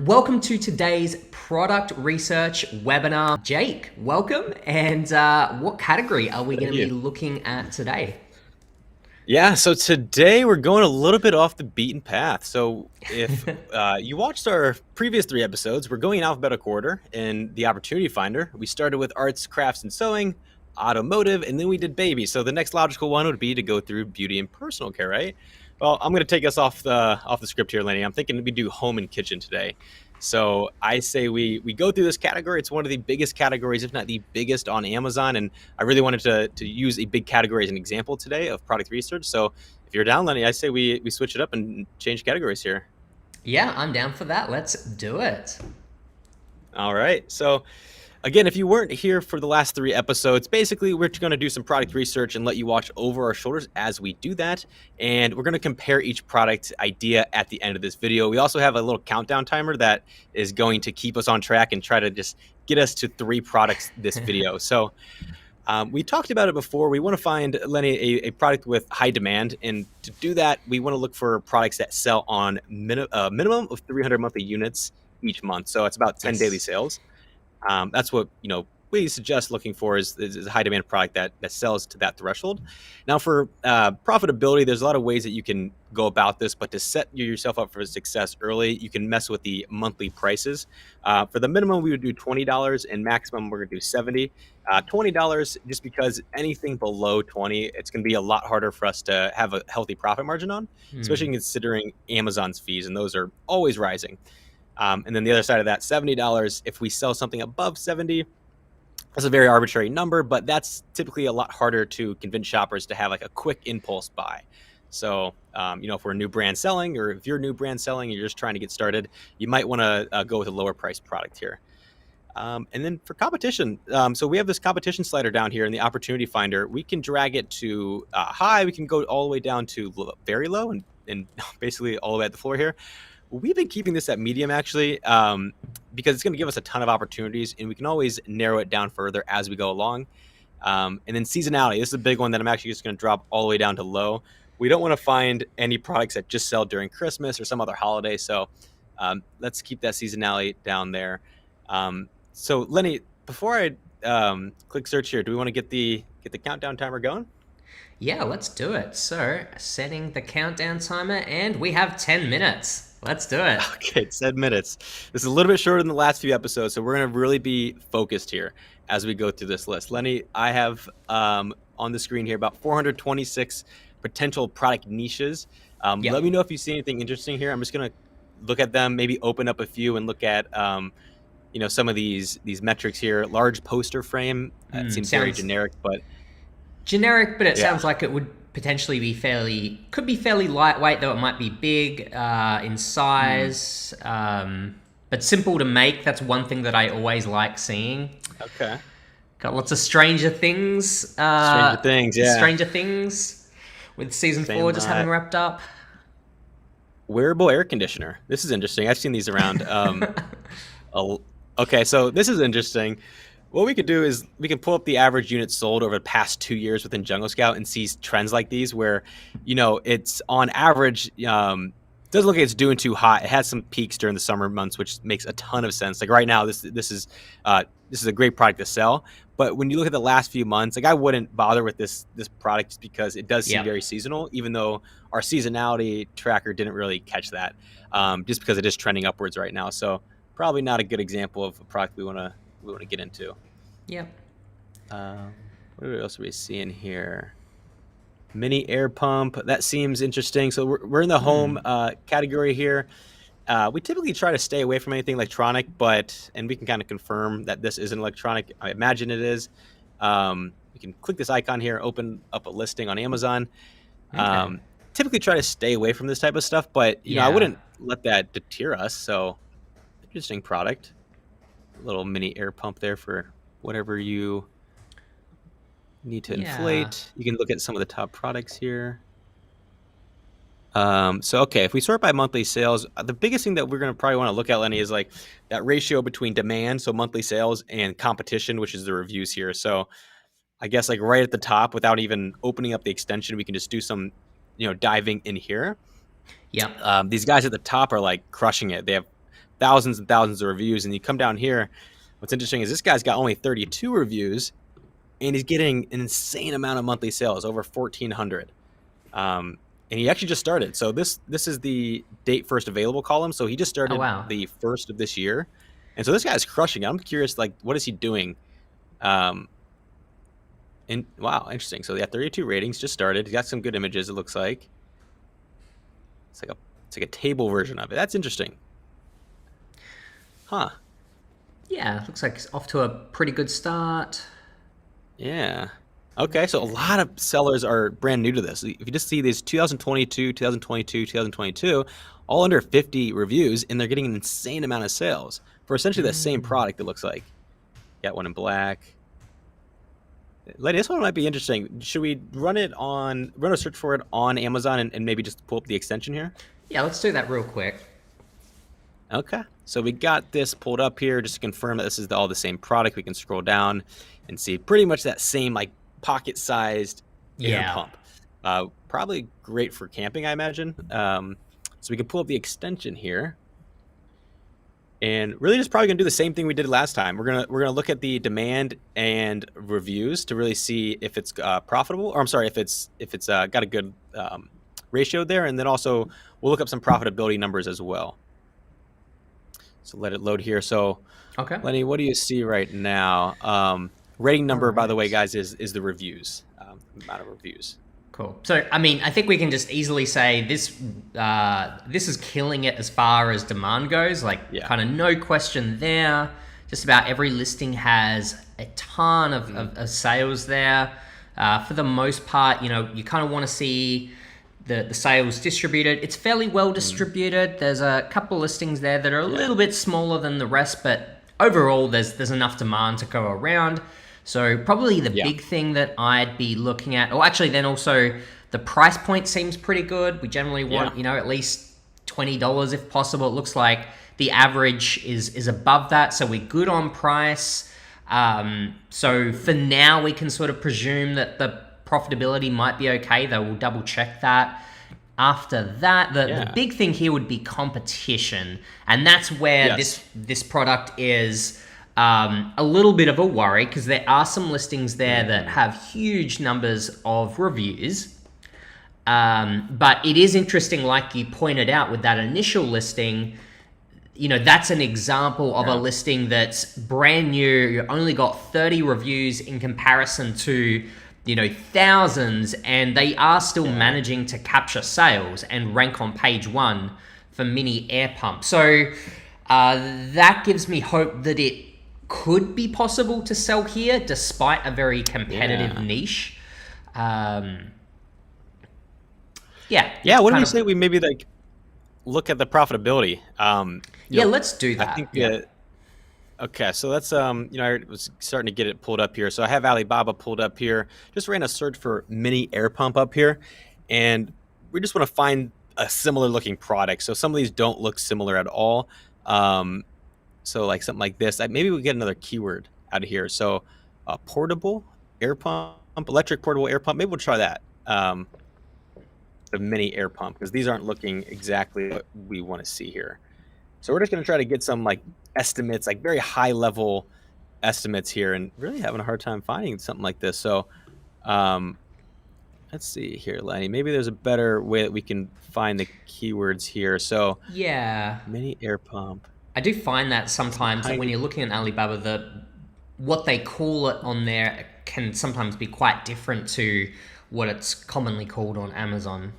Welcome to today's product research webinar. Jake, welcome. And what category are we going Thank to be you. looking at today? Yeah, so today we're going a little bit off the beaten path. So if you watched our previous 3 episodes, we're going in alphabetical order in the opportunity finder. We started with arts, crafts, and sewing, automotive, and then we did baby. So the next logical one would be to go through beauty and personal care, right? Well, I'm going to take us off the script here, Lenny. I'm thinking we do home and kitchen today. So I say we go through this category. It's one of the biggest categories, if not the biggest, on Amazon. And I really wanted to use a big category as an example today of product research. So if you're down, Lenny, I say we switch it up and change categories here. Yeah, I'm down for that. Let's do it. All right. So again, if you weren't here for the last 3 episodes, basically we're going to do some product research and let you watch over our shoulders as we do that. And we're going to compare each product idea at the end of this video. We also have a little countdown timer that is going to keep us on track and try to just get us to 3 products this video. So we talked about it before. We want to find, Lenny, a product with high demand. And to do that, we want to look for products that sell on minimum of 300 monthly units each month. So it's about 10 daily Yes. sales. That's what we suggest looking for is a high demand product that sells to that threshold. Now for profitability, there's a lot of ways that you can go about this, but to set yourself up for success early, you can mess with the monthly prices. For the minimum, we would do $20, and maximum we're gonna do $70. $20 just because anything below 20, it's gonna be a lot harder for us to have a healthy profit margin on, especially considering Amazon's fees, and those are always rising. And then the other side of that, $70, if we sell something above 70, that's a very arbitrary number, but that's typically a lot harder to convince shoppers to have like a quick impulse buy. So, if we're a new brand selling, or if you're a new brand selling and you're just trying to get started, you might want to go with a lower priced product here. And then for competition, so we have this competition slider down here in the opportunity finder. We can drag it to high. We can go all the way down to very low and basically all the way at the floor here. We've been keeping this at medium, actually, because it's going to give us a ton of opportunities, and we can always narrow it down further as we go along. And then seasonality. This is a big one that I'm actually just going to drop all the way down to low. We don't want to find any products that just sell during Christmas or some other holiday, so let's keep that seasonality down there. So, Lenny, before I click search here, do we want to get the countdown timer going? Yeah, let's do it. So, setting the countdown timer, and we have 10 minutes. Let's do it. Okay, 10 minutes. This is a little bit shorter than the last few episodes, so we're going to really be focused here as we go through this list. Lenny, I have on the screen here about 426 potential product niches. Yep. Let me know if you see anything interesting here. I'm just going to look at them, maybe open up a few and look at some of these metrics here. Large poster frame. It seems very generic, but it sounds like it would potentially be could be fairly lightweight, though it might be big in size, but simple to make. That's one thing that I always like seeing. Okay. Got lots of Stranger Things. Stranger Things, yeah. Stranger Things with season 4 just having wrapped up. Wearable air conditioner. This is interesting. I've seen these around. Okay, so this is interesting. What we could do is we can pull up the average units sold over the past 2 years within Jungle Scout and see trends like these where, it's on average, doesn't look like it's doing too hot. It has some peaks during the summer months, which makes a ton of sense. Like right now, this is a great product to sell. But when you look at the last few months, like I wouldn't bother with this product just because it does seem very seasonal, even though our seasonality tracker didn't really catch that, just because it is trending upwards right now. So probably not a good example of a product we want to get into. Yep. What else are we seeing here? Mini air pump. That seems interesting. So we're in the home category here. We typically try to stay away from anything electronic, and we can kind of confirm that this isn't electronic. I imagine it is. We can click this icon here, open up a listing on Amazon. Okay. Typically try to stay away from this type of stuff, but I wouldn't let that deter us. So interesting product. Little mini air pump there for whatever you need to inflate. You can look at some of the top products here. Okay, if we sort by monthly sales, the biggest thing that we're going to probably want to look at, Lenny, is like that ratio between demand, so monthly sales, and competition, which is the reviews here. So I guess like right at the top, without even opening up the extension, we can just do some, diving in here. Yep. These guys at the top are like crushing it. They have thousands and thousands of reviews. And you come down here, what's interesting is this guy's got only 32 reviews, and he's getting an insane amount of monthly sales, over 1,400. And he actually just started. So this is the date first available column. So he just started the first of this year. And so this guy's crushing it. I'm curious, like, what is he doing? And wow, interesting. So yeah, 32 ratings, just started. He's got some good images, it looks like. It's like a table version of it. That's interesting. Huh. Yeah, looks like it's off to a pretty good start. Yeah. Okay, so a lot of sellers are brand new to this. If you just see these 2022, 2022, 2022, all under 50 reviews, and they're getting an insane amount of sales for essentially the same product, it looks like. Got one in black. Lady, this one might be interesting. Should we run a search for it on Amazon and maybe just pull up the extension here? Yeah, let's do that real quick. Okay, so we got this pulled up here just to confirm that this is all the same product. We can scroll down and see pretty much that same like pocket-sized air pump. Probably great for camping, I imagine. So we can pull up the extension here, and really just probably gonna do the same thing we did last time. We're gonna look at the demand and reviews to really see if it's profitable, or I'm sorry, if it's got a good ratio there, and then also we'll look up some profitability numbers as well. So let it load here. So, okay, Lenny, what do you see right now? Rating number, by the way, guys, is the reviews, amount of reviews. Cool. So, I mean, I think we can just easily say this is killing it as far as demand goes. Like, kind of no question there. Just about every listing has a ton of sales there. For the most part, you know, you kind of want to see the sales distributed. It's fairly well distributed. There's a couple listings there that are a little bit smaller than the rest, but overall, there's enough demand to go around. So probably the big thing that I'd be looking at, or actually then also the price point seems pretty good. We generally want, you know, at least $20 if possible. It looks like the average is above that, so we're good on price. So for now, we can sort of presume that the profitability might be okay, though we'll double check that. After that, the big thing here would be competition, and that's where this product is a little bit of a worry, because there are some listings there that have huge numbers of reviews. But it is interesting, like you pointed out with that initial listing, you know, that's an example of a listing that's brand new. You only got 30 reviews in comparison to, you know, thousands, and they are still managing to capture sales and rank on page 1 for mini air pump. So that gives me hope that it could be possible to sell here despite a very competitive niche. What do we say we maybe like look at the profitability? Let's do that. I think okay, so that's you know, I was starting to get it pulled up here. So I have Alibaba pulled up here. Just ran a search for mini air pump up here, and we just want to find a similar looking product. So some of these don't look similar at all. So like something like this, maybe we get another keyword out of here. So portable air pump, electric portable air pump. Maybe we'll try that. The mini air pump, because these aren't looking exactly what we want to see here. So we're just going to try to get some like estimates, like very high level estimates here, and really having a hard time finding something like this. So let's see here, Lenny. Maybe there's a better way that we can find the keywords here. So mini air pump. I do find that sometimes when you're looking at Alibaba, what they call it on there can sometimes be quite different to what it's commonly called on Amazon.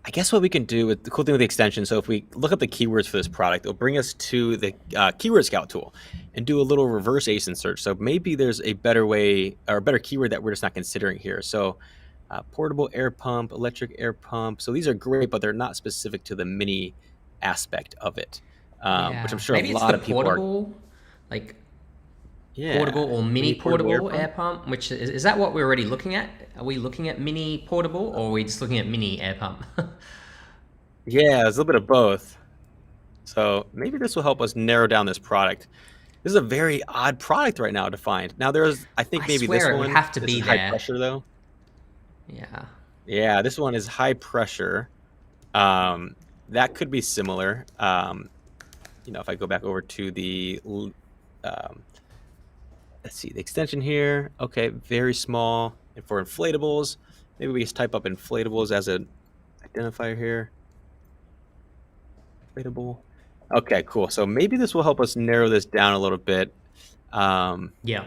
I guess what we can do with the cool thing with the extension, so if we look up the keywords for this product, it'll bring us to the keyword scout tool and do a little reverse ASIN search. So maybe there's a better way or a better keyword that we're just not considering here. So portable air pump, electric air pump. So these are great, but they're not specific to the mini aspect of it, which I'm sure maybe a lot of people portable, like portable or mini portable air pump. Which is that what we're already looking at? Are we looking at mini portable, or are we just looking at mini air pump? Yeah, there's a little bit of both. So maybe this will help us narrow down this product. This is a very odd product right now to find. Now I think maybe this one would have to be high pressure though. Yeah, this one is high pressure. That could be similar. if I go back over to the, let's see, the extension here. Okay, very small. And for inflatables, maybe we just type up inflatables as an identifier here. Inflatable. Okay, cool. So maybe this will help us narrow this down a little bit. Yeah.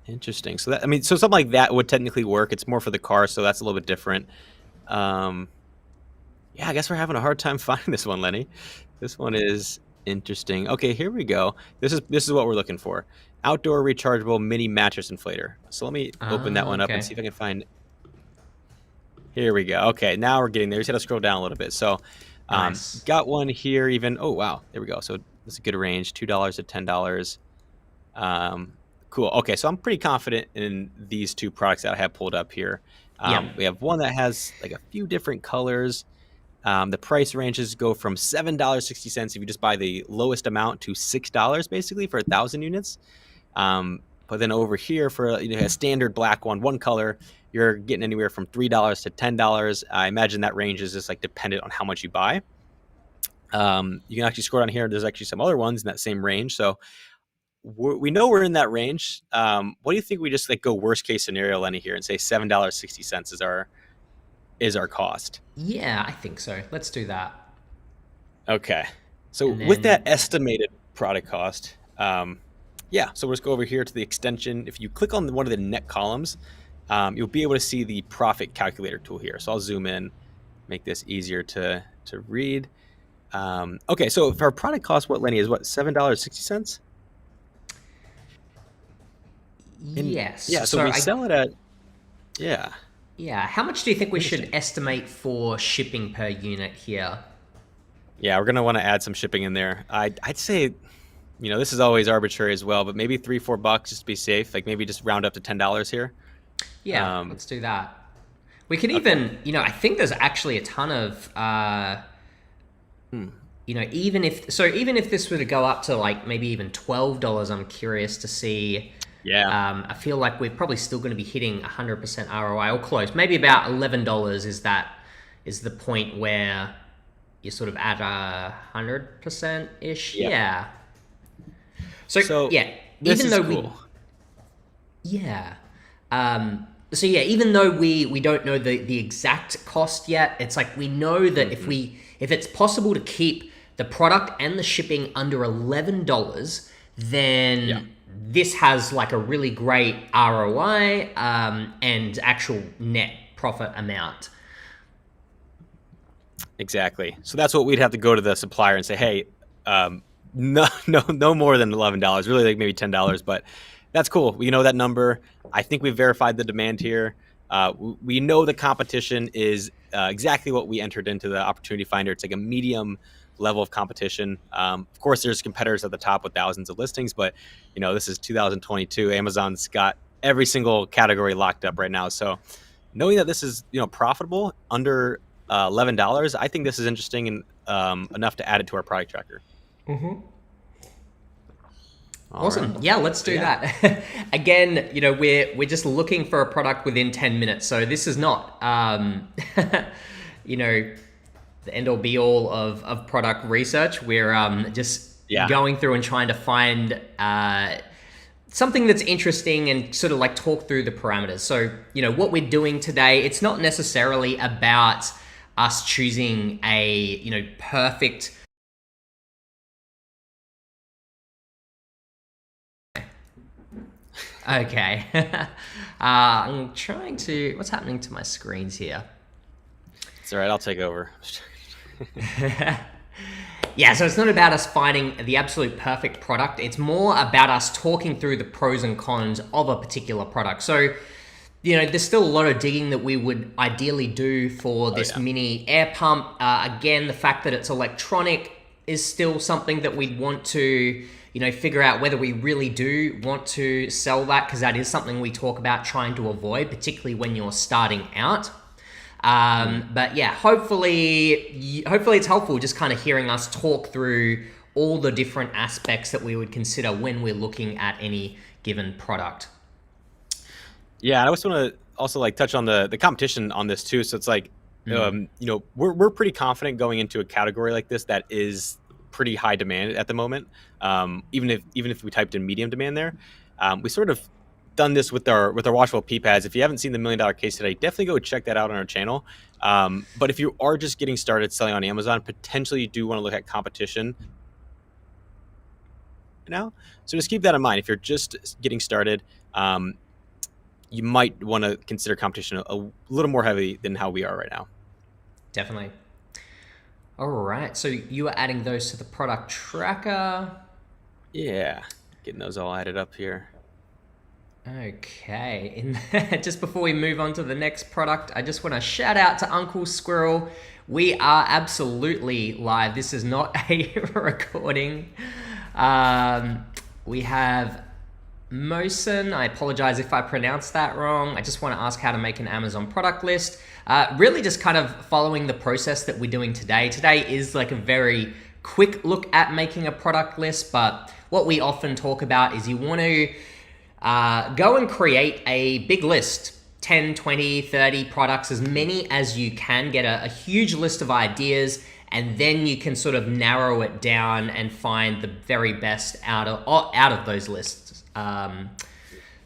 Interesting. So so something like that would technically work. It's more for the car, so that's a little bit different. Um, yeah, I guess we're having a hard time finding this one, Lenny. This one is interesting. Okay, here we go. This is what we're looking for. Outdoor rechargeable mini mattress inflator. So let me open that one up and Okay. see if I can find. Here we go. Okay, now we're getting there. Just got to scroll down a little bit. So, Nice. got one here. Even wow, there we go. So this is a good range, $2 to $10. Cool. Okay, so I'm pretty confident in these two products that I have pulled up here. Yeah. We have one that has like a few different colors. The price ranges go from $7.60 if you just buy the lowest amount to $6 basically for 1,000 units. But then over here for a standard black one color, you're getting anywhere from $3 to $10. I imagine that range is just like dependent on how much you buy. You can actually scroll down here. There's actually some other ones in that same range. So we know we're in that range. What do you think we just like go worst case scenario, Lenny, here and say $7.60 is our cost? Yeah, I think so. Let's do that. Okay. So And with that then, estimated product cost, yeah, so let's go over here to the extension. If you click on one of the net columns, you'll be able to see the profit calculator tool here. So I'll zoom in, make this easier to read. Okay, so if our product cost, what, Lenny, is what, $7.60? And yes. yeah, so we sell it at, yeah. Yeah, how much do you think we should Interesting. estimate for shipping per unit here? Yeah, we're gonna want to add some shipping in there. I'd say, this is always arbitrary as well, but maybe $3-4 just to be safe. Like maybe just round up to $10 here. Yeah, let's do that. We could Okay. even, I think there's actually a ton of, Hmm. even if this were to go up to like maybe even $12, I'm curious to see. Yeah. I feel like we're probably still going to be hitting 100% ROI or close. Maybe about $11 is the point where you're sort of at 100% ish. Yeah. Yeah. So yeah, This even is though cool. yeah. So yeah, even though we don't know the exact cost yet, it's like we know that if it's possible to keep the product and the shipping under $11, then Yeah. this has like a really great ROI and actual net profit amount. Exactly. So that's what we'd have to go to the supplier and say, hey, no more than $11. Really, like maybe $10. But that's cool. We know that number. I think we've verified the demand here. We know the competition is exactly what we entered into the opportunity finder. It's like a medium level of competition. Of course, there's competitors at the top with thousands of listings, but this is 2022. Amazon's got every single category locked up right now. So knowing that this is profitable under $11, I think this is interesting and enough to add it to our product tracker. All Awesome. right. Yeah, let's do that. Again, we're just looking for a product within 10 minutes. So this is not the end all be all of product research. We're just Yeah. going through and trying to find something that's interesting and sort of like talk through the parameters. So, what we're doing today, it's not necessarily about us choosing a, perfect. Okay. I'm trying to. What's happening to my screens here? It's all right. I'll take over. Yeah, so it's not about us finding the absolute perfect product. It's more about us talking through the pros and cons of a particular product. So, there's still a lot of digging that we would ideally do for this mini air pump. Again, the fact that it's electronic is still something that we'd want to, figure out whether we really do want to sell that, because that is something we talk about trying to avoid, particularly when you're starting out. But yeah, hopefully it's helpful just kind of hearing us talk through all the different aspects that we would consider when we're looking at any given product. Yeah, I just want to also like touch on the competition on this too. So it's like, we're pretty confident going into a category like this that is pretty high demand at the moment. Even if we typed in medium demand there, we sort of done this with our washable pee pads. If you haven't seen the $1 million case today, definitely go check that out on our channel. But if you are just getting started selling on Amazon, potentially you do want to look at competition now. So just keep that in mind. If you're just getting started, you might want to consider competition a little more heavy than how we are right now. Definitely. All right. So you are adding those to the product tracker. Yeah. Getting those all added up here. Okay. And just before we move on to the next product, I just want to shout out to Uncle Squirrel. We are absolutely live. This is not a recording. We have Mosen. I apologize if I pronounced that wrong. I just want to ask how to make an Amazon product list. Really just kind of following the process that we're doing today. Today is like a very quick look at making a product list, but what we often talk about is you want to go and create a big list, 10, 20, 30 products, as many as you can, get a huge list of ideas, and then you can sort of narrow it down and find the very best out of those lists.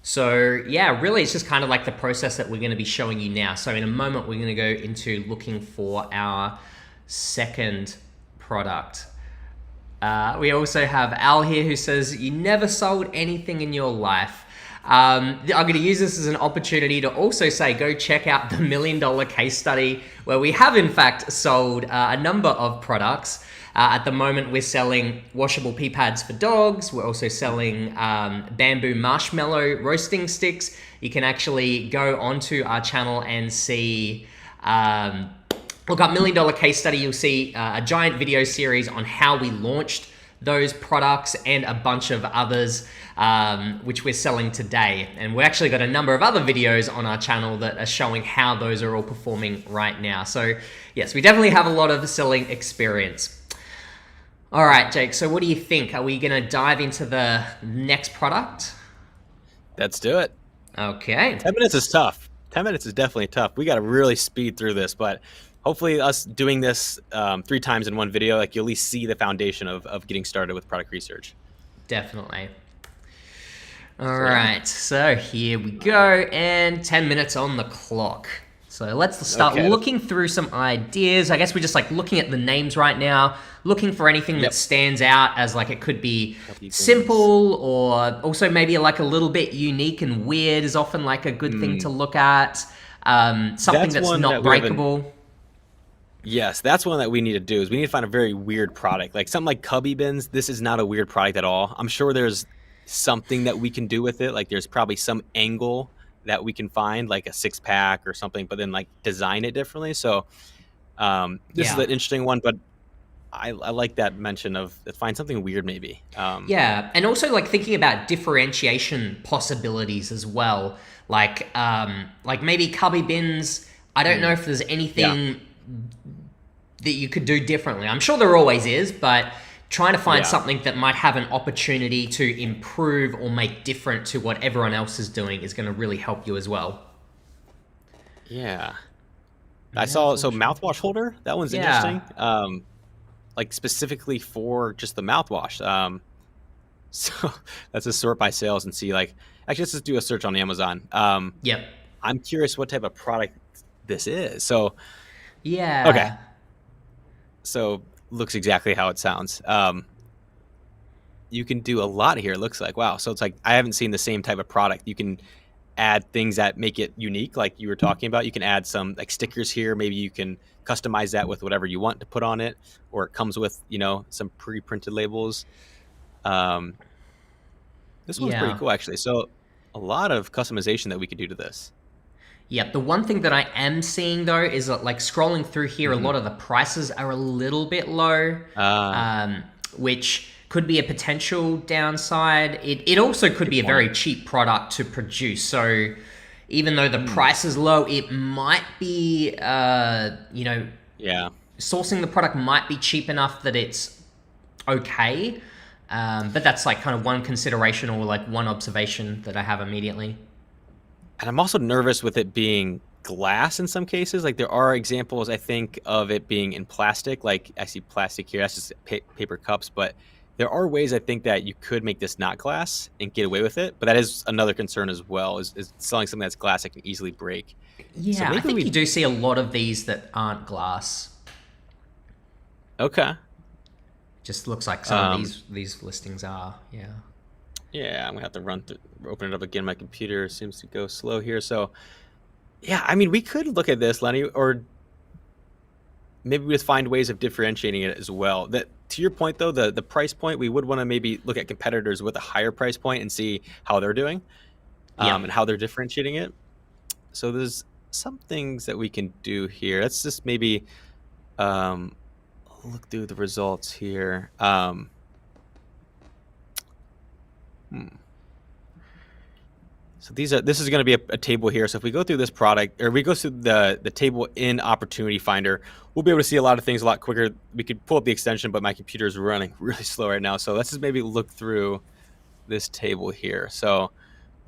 So yeah, really it's just kind of like the process that we're going to be showing you now. So in a moment, we're going to go into looking for our second product. We also have Al here who says, you never sold anything in your life. I'm going to use this as an opportunity to also say, go check out the $1 million case study where we have in fact sold a number of products. At the moment, we're selling washable pee pads for dogs. We're also selling bamboo marshmallow roasting sticks. You can actually go onto our channel and see, look up $1 million case study. You'll see a giant video series on how we launched those products and a bunch of others, which we're selling today. And we actually got a number of other videos on our channel that are showing how those are all performing right now. So yes, we definitely have a lot of selling experience. All right, Jake, so what do you think? Are we going to dive into the next product? Let's do it. Okay. 10 minutes is tough. 10 minutes is definitely tough. We got to really speed through this, but hopefully us doing this 3 times in one video, like you at least see the foundation of getting started with product research. Definitely. All right, so here we go, and 10 minutes on the clock. So let's start looking through some ideas. I guess we're just like looking at the names right now, looking for anything that stands out as like it could be simple or also maybe like a little bit unique and weird is often like a good thing to look at. Something that's not breakable. Yes, that's one that we need to do is we need to find a very weird product. Like something like Cubby Bins, this is not a weird product at all. I'm sure there's something that we can do with it. Like there's probably some angle that we can find, like a 6-pack or something, but then like design it differently. So this is an interesting one, but I like that mention of find something weird maybe. Yeah, and also like thinking about differentiation possibilities as well. Like maybe Cubby Bins, I don't know if there's anything that you could do differently. I'm sure there always is, but trying to find something that might have an opportunity to improve or make different to what everyone else is doing is going to really help you as well. Yeah. I saw, so mouthwash holder, that one's interesting. Like specifically for just the mouthwash. So let's just sort by sales and see like, actually let's just do a search on Amazon. I'm curious what type of product this is. So okay. So looks exactly how it sounds. You can do a lot here, it looks like. Wow. So it's like I haven't seen the same type of product. You can add things that make it unique, like you were talking about. You can add some like stickers here. Maybe you can customize that with whatever you want to put on it, or it comes with, you know, some pre-printed labels. This one's pretty cool actually. So a lot of customization that we could do to this. Yeah, the one thing that I am seeing though is that like scrolling through here, a lot of the prices are a little bit low, which could be a potential downside. It also could be a very cheap product to produce. So even though the price is low, it might be, you know, sourcing the product might be cheap enough that it's okay. But that's like kind of one consideration or like one observation that I have immediately. And I'm also nervous with it being glass in some cases. Like there are examples, I think, of it being in plastic. Like I see plastic here. That's just paper cups. But there are ways I think that you could make this not glass and get away with it. But that is another concern as well. Is selling something that's glass that can easily break. So Yeah, I maybe think you we do see a lot of these that aren't glass. okay. Just looks like some of these listings are. Yeah. Yeah, I'm gonna have to open it up again. My computer seems to go slow here. So yeah, I mean, we could look at this, Lenny, or maybe we just find ways of differentiating it as well. That to your point though, the price point, we would want to maybe look at competitors with a higher price point and see how they're doing, Yeah. and how they're differentiating it. So there's some things that we can do here. Let's just maybe um, look through the results here. Hmm. So this is going to be a table here. So if we go through this product, or we go through the table in Opportunity Finder, we'll be able to see a lot of things a lot quicker. We could pull up the extension, but my computer is running really slow right now. So let's just maybe look through this table here. So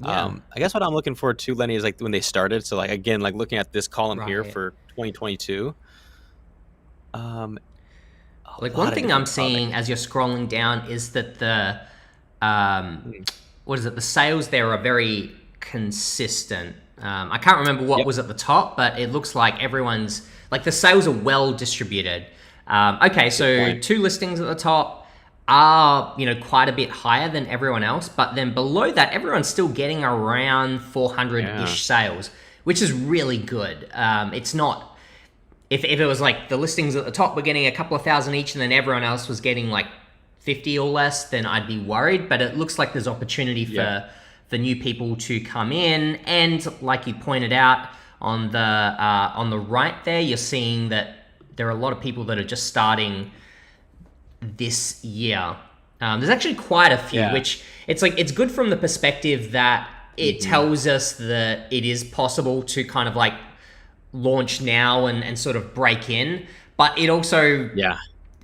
Yeah. I guess what I'm looking for too, Lenny, is like when they started. So like again, like looking at this column here Right. for 2022. A Like one lot of thing I'm different products. seeing as you're scrolling down is that the Mm. what is it? The sales there are very consistent. I can't remember what Yep. was at the top, but it looks like everyone's like the sales are well distributed. Okay, Good so point. 2 listings at the top are quite a bit higher than everyone else, but then below that, everyone's still getting around 400 Yeah. ish sales, which is really good. It's not if it was like the listings at the top were getting a couple of thousand each and then everyone else was getting like 50 or less, then I'd be worried. But it looks like there's opportunity Yep. for new people to come in. And like you pointed out on the right there, you're seeing that there are a lot of people that are just starting this year. There's actually quite a few, Yeah. which it's good from the perspective that it Hmm. tells us that it is possible to kind of like launch now and sort of break in. But Yeah.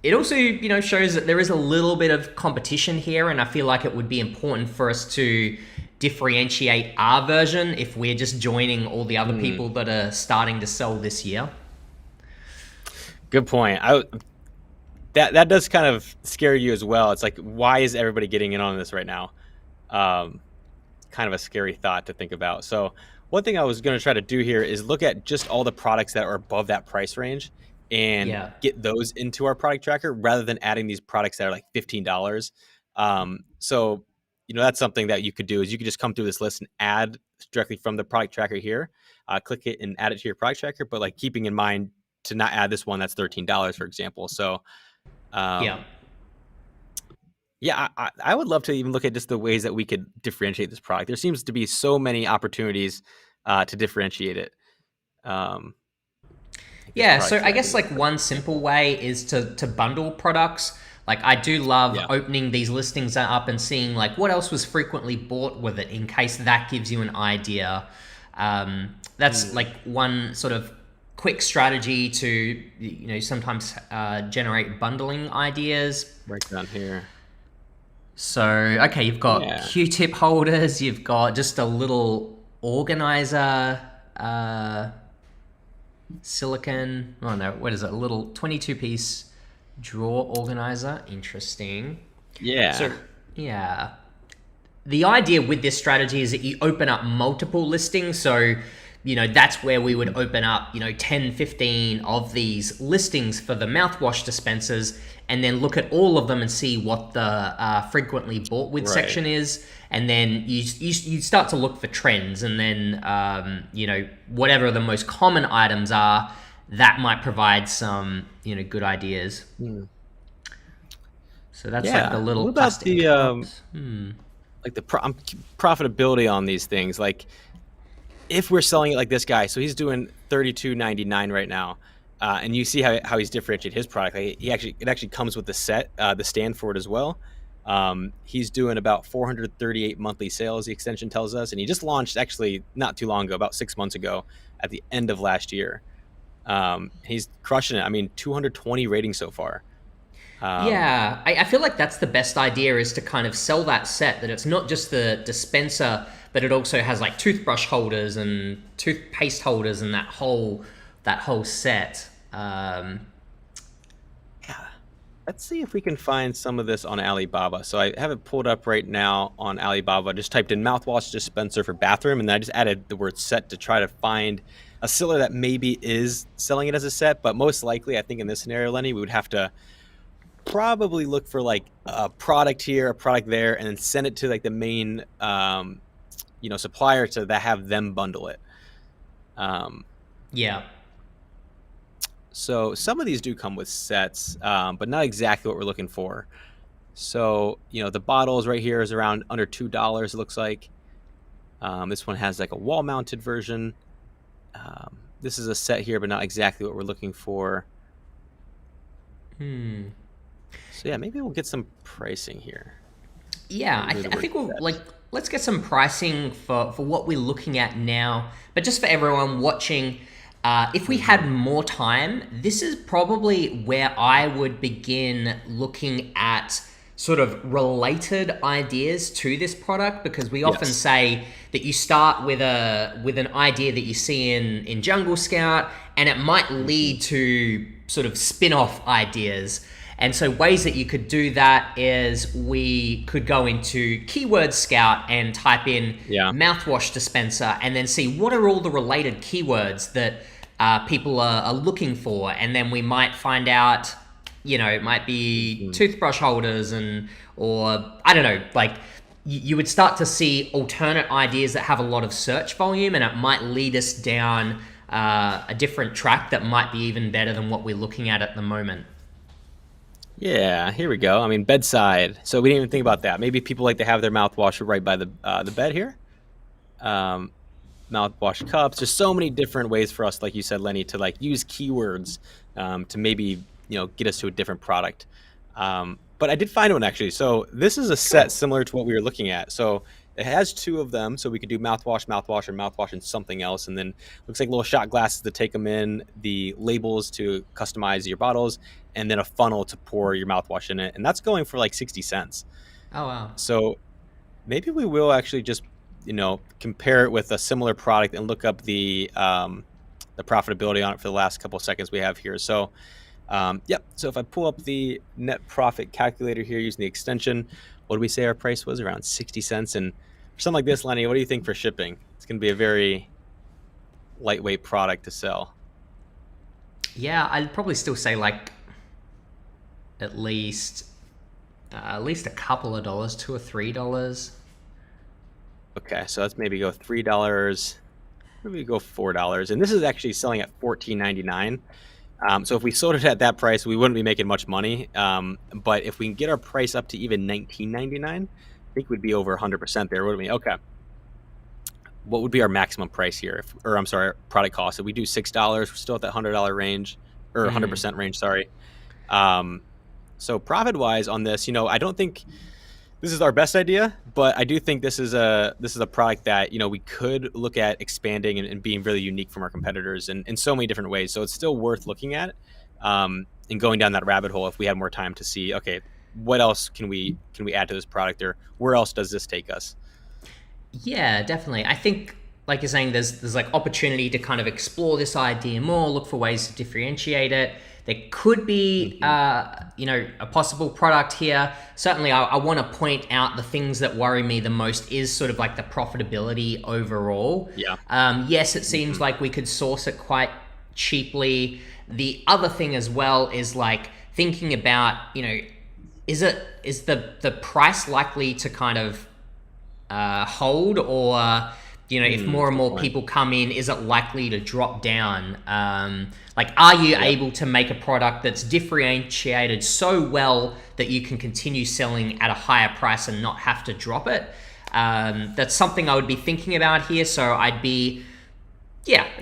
it also shows that there is a little bit of competition here, and I feel like it would be important for us to differentiate our version if we're just joining all the other Hmm. people that are starting to sell this year. Good point. That does kind of scare you as well. It's like, why is everybody getting in on this right now? Um, Kind of a scary thought to think about. So one thing I was going to try to do here is look at just all the products that are above that price range and Yeah. get those into our product tracker rather than adding these products that are like $15. So that's something that you could do is you could just come through this list and add directly from the product tracker here, click it and add it to your product tracker, but like keeping in mind to not add this one that's $13, for example. So Yeah. um, yeah, I would love to even look at just the ways that we could differentiate this product. There seems to be so many opportunities to differentiate it. Um, like this Yeah, so product I tracker guess here. like one simple way is to bundle products. Like I do love Yeah. opening these listings up and seeing like what else was frequently bought with it in case that gives you an idea. That's Mm, like one sort of quick strategy to sometimes generate bundling ideas. right down here. So okay, you've got Yeah. Q-tip holders, you've got just a little organizer. Uh, Silicone. Oh no, what is it? A little 22-piece drawer organizer. Interesting. Yeah. So, yeah. The idea with this strategy is that you open up multiple listings. So, that's where we would open up, 10, 15 of these listings for the mouthwash dispensers and then look at all of them and see what the frequently bought with Right. section is. And then you start to look for trends. And then, whatever the most common items are, that might provide some, good ideas. Mm. So that's like the Yeah. little What about plastic the cups. like the profitability on these things? Like if we're selling it like this guy, so he's doing $32.99 right now, and you see how he's differentiated his product. Like it actually comes with the set, the stand for it as well. He's doing about 438 monthly sales. The extension tells us, and he just launched actually not too long ago, about 6 months ago, at the end of last year. He's crushing it. I mean, 220 ratings so far. Yeah, I feel like that's the best idea, is to kind of sell that set, that it's not just the dispenser, but it also has like toothbrush holders and toothpaste holders and that whole set. Yeah. Let's see if we can find some of this on Alibaba. So I have it pulled up right now on Alibaba. I just typed in mouthwash dispenser for bathroom, and then I just added the word set to try to find a seller that maybe is selling it as a set. But most likely, I think in this scenario, Lenny, we would have to probably look for like a product here, a product there, and then send it to like the main, supplier to have them bundle it. Yeah. So some of these do come with sets, but not exactly what we're looking for. So, the bottles right here is around under $2, it looks like. This one has like a wall-mounted version. This is a set here, but not exactly what we're looking for. So yeah, maybe we'll get some pricing here. Yeah, I think we'll let's get some pricing for what we're looking at now. But just for everyone watching, if we had more time, this is probably where I would begin looking at sort of related ideas to this product, because we often say that you start with an idea that you see in Jungle Scout, and it might lead to sort of spin-off ideas. And so ways that you could do that is we could go into Keyword Scout and type in mouthwash dispenser, and then see what are all the related keywords that people are looking for. And then we might find out, it might be toothbrush holders or I don't know, like you would start to see alternate ideas that have a lot of search volume, and it might lead us down a different track that might be even better than what we're looking at the moment. Yeah, here we go. I mean, bedside. So we didn't even think about that. Maybe people like to have their mouthwash right by the bed here. Mouthwash cups. There's so many different ways for us, like you said, Lenny, to like use keywords to maybe get us to a different product. But I did find one actually. So this is a set similar to what we were looking at. So it has two of them, so we could do mouthwash, or mouthwash and something else. And then looks like little shot glasses to take them in, the labels to customize your bottles, and then a funnel to pour your mouthwash in it. And that's going for like 60 cents. Oh, wow. So maybe we will actually just, compare it with a similar product and look up the profitability on it for the last couple of seconds we have here. So, So if I pull up the net profit calculator here using the extension, what did we say our price was? Around 60 cents. And for something like this, Lenny, what do you think for shipping? It's going to be a very lightweight product to sell. Yeah, I'd probably still say like at least a couple of dollars, $2 or $3. Okay, so let's maybe go $3. Maybe go $4. And this is actually selling at $14.99. So if we sold it at that price, we wouldn't be making much money. But if we can get our price up to even $19.99, I think we'd be over 100% there, wouldn't we? Okay. What would be our maximum price here? Product cost. If we do $6, we're still at that $100 range, or 100% range, sorry. So profit-wise on this, I don't think this is our best idea, but I do think this is a product that we could look at expanding and being really unique from our competitors in so many different ways. So it's still worth looking at and going down that rabbit hole if we had more time to see, okay, what else can we add to this product, or where else does this take us? Yeah, definitely. I think, like you're saying, there's like opportunity to kind of explore this idea more, look for ways to differentiate it. There could be, a possible product here. Certainly, I want to point out the things that worry me the most is sort of like the profitability overall. Yeah. Yes, it seems like we could source it quite cheaply. The other thing as well is like thinking about, is the price likely to kind of hold, or if more and more people come in, is it likely to drop down? Are you able to make a product that's differentiated so well that you can continue selling at a higher price and not have to drop it? That's something I would be thinking about here. So I'd be,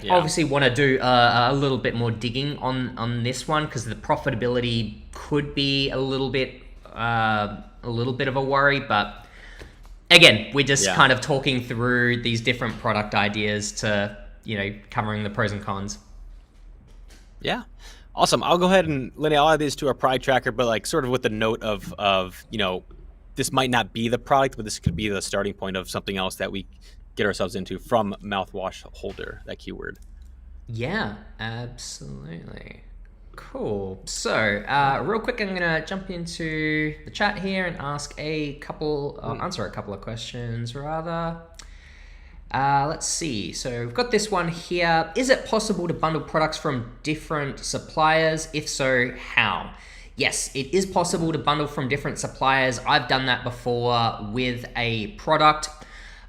obviously want to do a little bit more digging on this one, because the profitability could be a little bit of a worry, but again, we're just kind of talking through these different product ideas to, covering the pros and cons. Yeah. Awesome. I'll go ahead and Lenny, I'll add these to our product tracker, but like sort of with the note of this might not be the product, but this could be the starting point of something else that we get ourselves into from mouthwash holder, that keyword. Yeah, absolutely. Cool. So, real quick, I'm gonna jump into the chat here and answer a couple of questions rather. Let's see. So we've got this one here. Is it possible to bundle products from different suppliers? If so, how? Yes, it is possible to bundle from different suppliers. I've done that before with a product.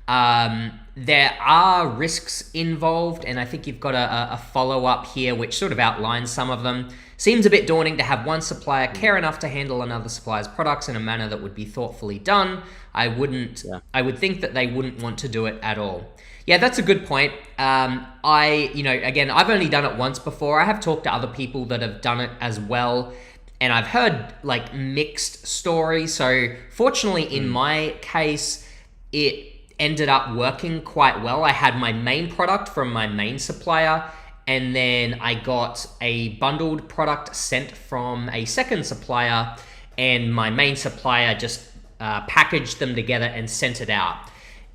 There are risks involved, and I think you've got a follow-up here which sort of outlines some of them. Seems a bit daunting to have one supplier care enough to handle another supplier's products in a manner that would be thoughtfully done. I would think that they wouldn't want to do it at all. Yeah, that's a good point. Again, I've only done it once before. I have talked to other people that have done it as well, and I've heard like mixed stories. So fortunately, in my case, it ended up working quite well. I had my main product from my main supplier, and then I got a bundled product sent from a second supplier, and my main supplier just packaged them together and sent it out.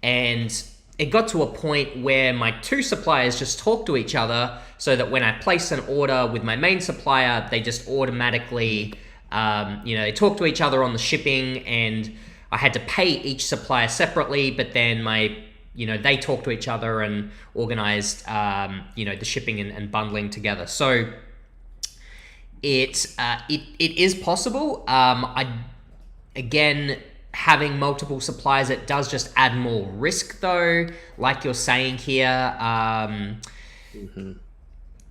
And it got to a point where my two suppliers just talked to each other, so that when I placed an order with my main supplier, they just automatically, they talk to each other on the shipping, and I had to pay each supplier separately, but then they talked to each other and organized, the shipping and bundling together. So it is possible. Again, having multiple suppliers, it does just add more risk though, like you're saying here.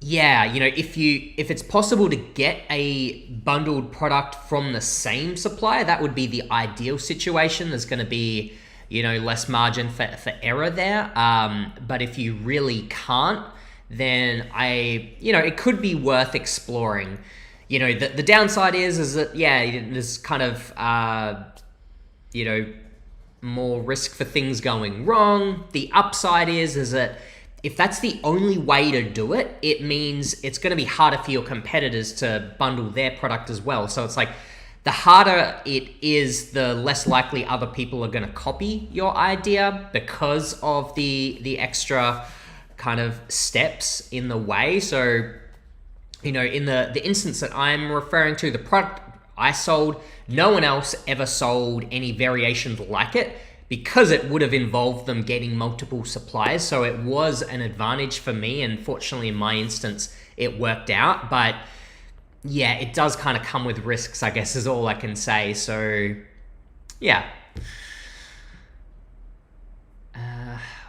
Yeah, if it's possible to get a bundled product from the same supplier, that would be the ideal situation. There's going to be, less margin for error there. But if you really can't, then it could be worth exploring. The downside is that, there's kind of, more risk for things going wrong. The upside is that if that's the only way to do it, it means it's going to be harder for your competitors to bundle their product as well. So it's like, the harder it is, the less likely other people are going to copy your idea because of the extra kind of steps in the way. So, in the instance that I'm referring to, the product I sold, no one else ever sold any variations like it, because it would have involved them getting multiple suppliers. So it was an advantage for me, and fortunately in my instance, it worked out. But yeah, it does kind of come with risks, I guess, is all I can say. So yeah.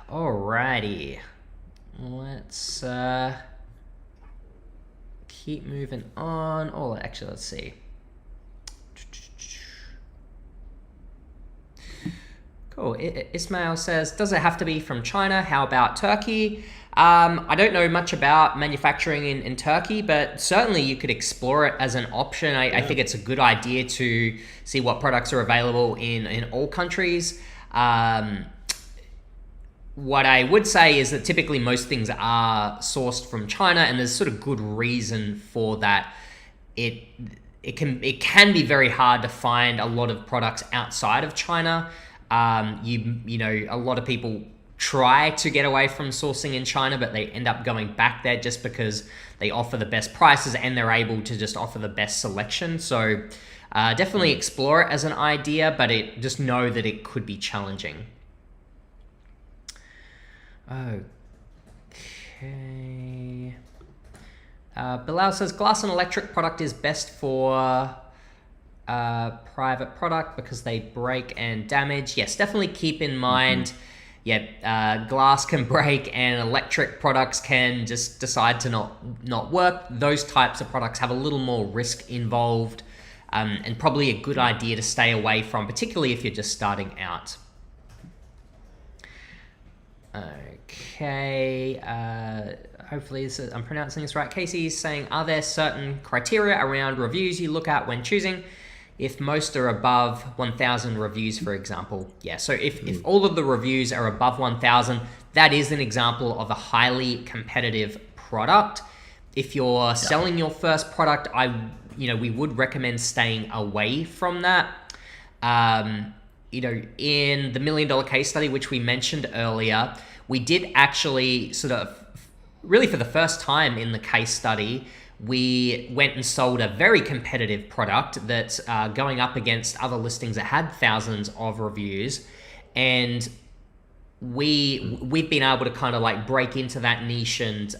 Alrighty. Let's keep moving on. Let's see. Cool. Ismail says, does it have to be from China? How about Turkey? I don't know much about manufacturing in Turkey, but certainly you could explore it as an option. I think it's a good idea to see what products are available in all countries. What I would say is that typically most things are sourced from China, and there's sort of good reason for that. It can be very hard to find a lot of products outside of China. A lot of people try to get away from sourcing in China, but they end up going back there just because they offer the best prices and they're able to just offer the best selection. So definitely explore it as an idea, but just know that it could be challenging. Okay. Bilal says, glass and electric product is best for private product because they break and damage. Yes, definitely keep in mind, glass can break and electric products can just decide to not work. Those types of products have a little more risk involved, and probably a good idea to stay away from, particularly if you're just starting out. Okay, hopefully I'm pronouncing this right. Casey's saying, are there certain criteria around reviews you look at when choosing? If most are above 1,000 reviews, for example. Yeah, so if all of the reviews are above 1,000, that is an example of a highly competitive product. If you're selling your first product, we would recommend staying away from that. In the $1 million case study, which we mentioned earlier, we did actually sort of, really for the first time in the case study, we went and sold a very competitive product that's going up against other listings that had thousands of reviews, and we've been able to kind of like break into that niche and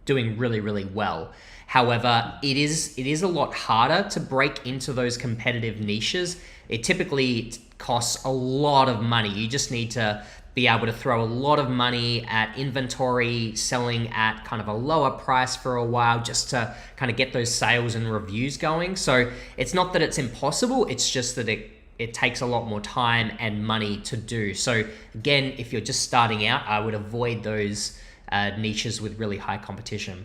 doing really, really well. However, it is a lot harder to break into those competitive niches. It typically costs a lot of money. You just need to be able to throw a lot of money at inventory, selling at kind of a lower price for a while just to kind of get those sales and reviews going. So it's not that it's impossible, it's just that it takes a lot more time and money to do. So again, if you're just starting out, I would avoid those niches with really high competition.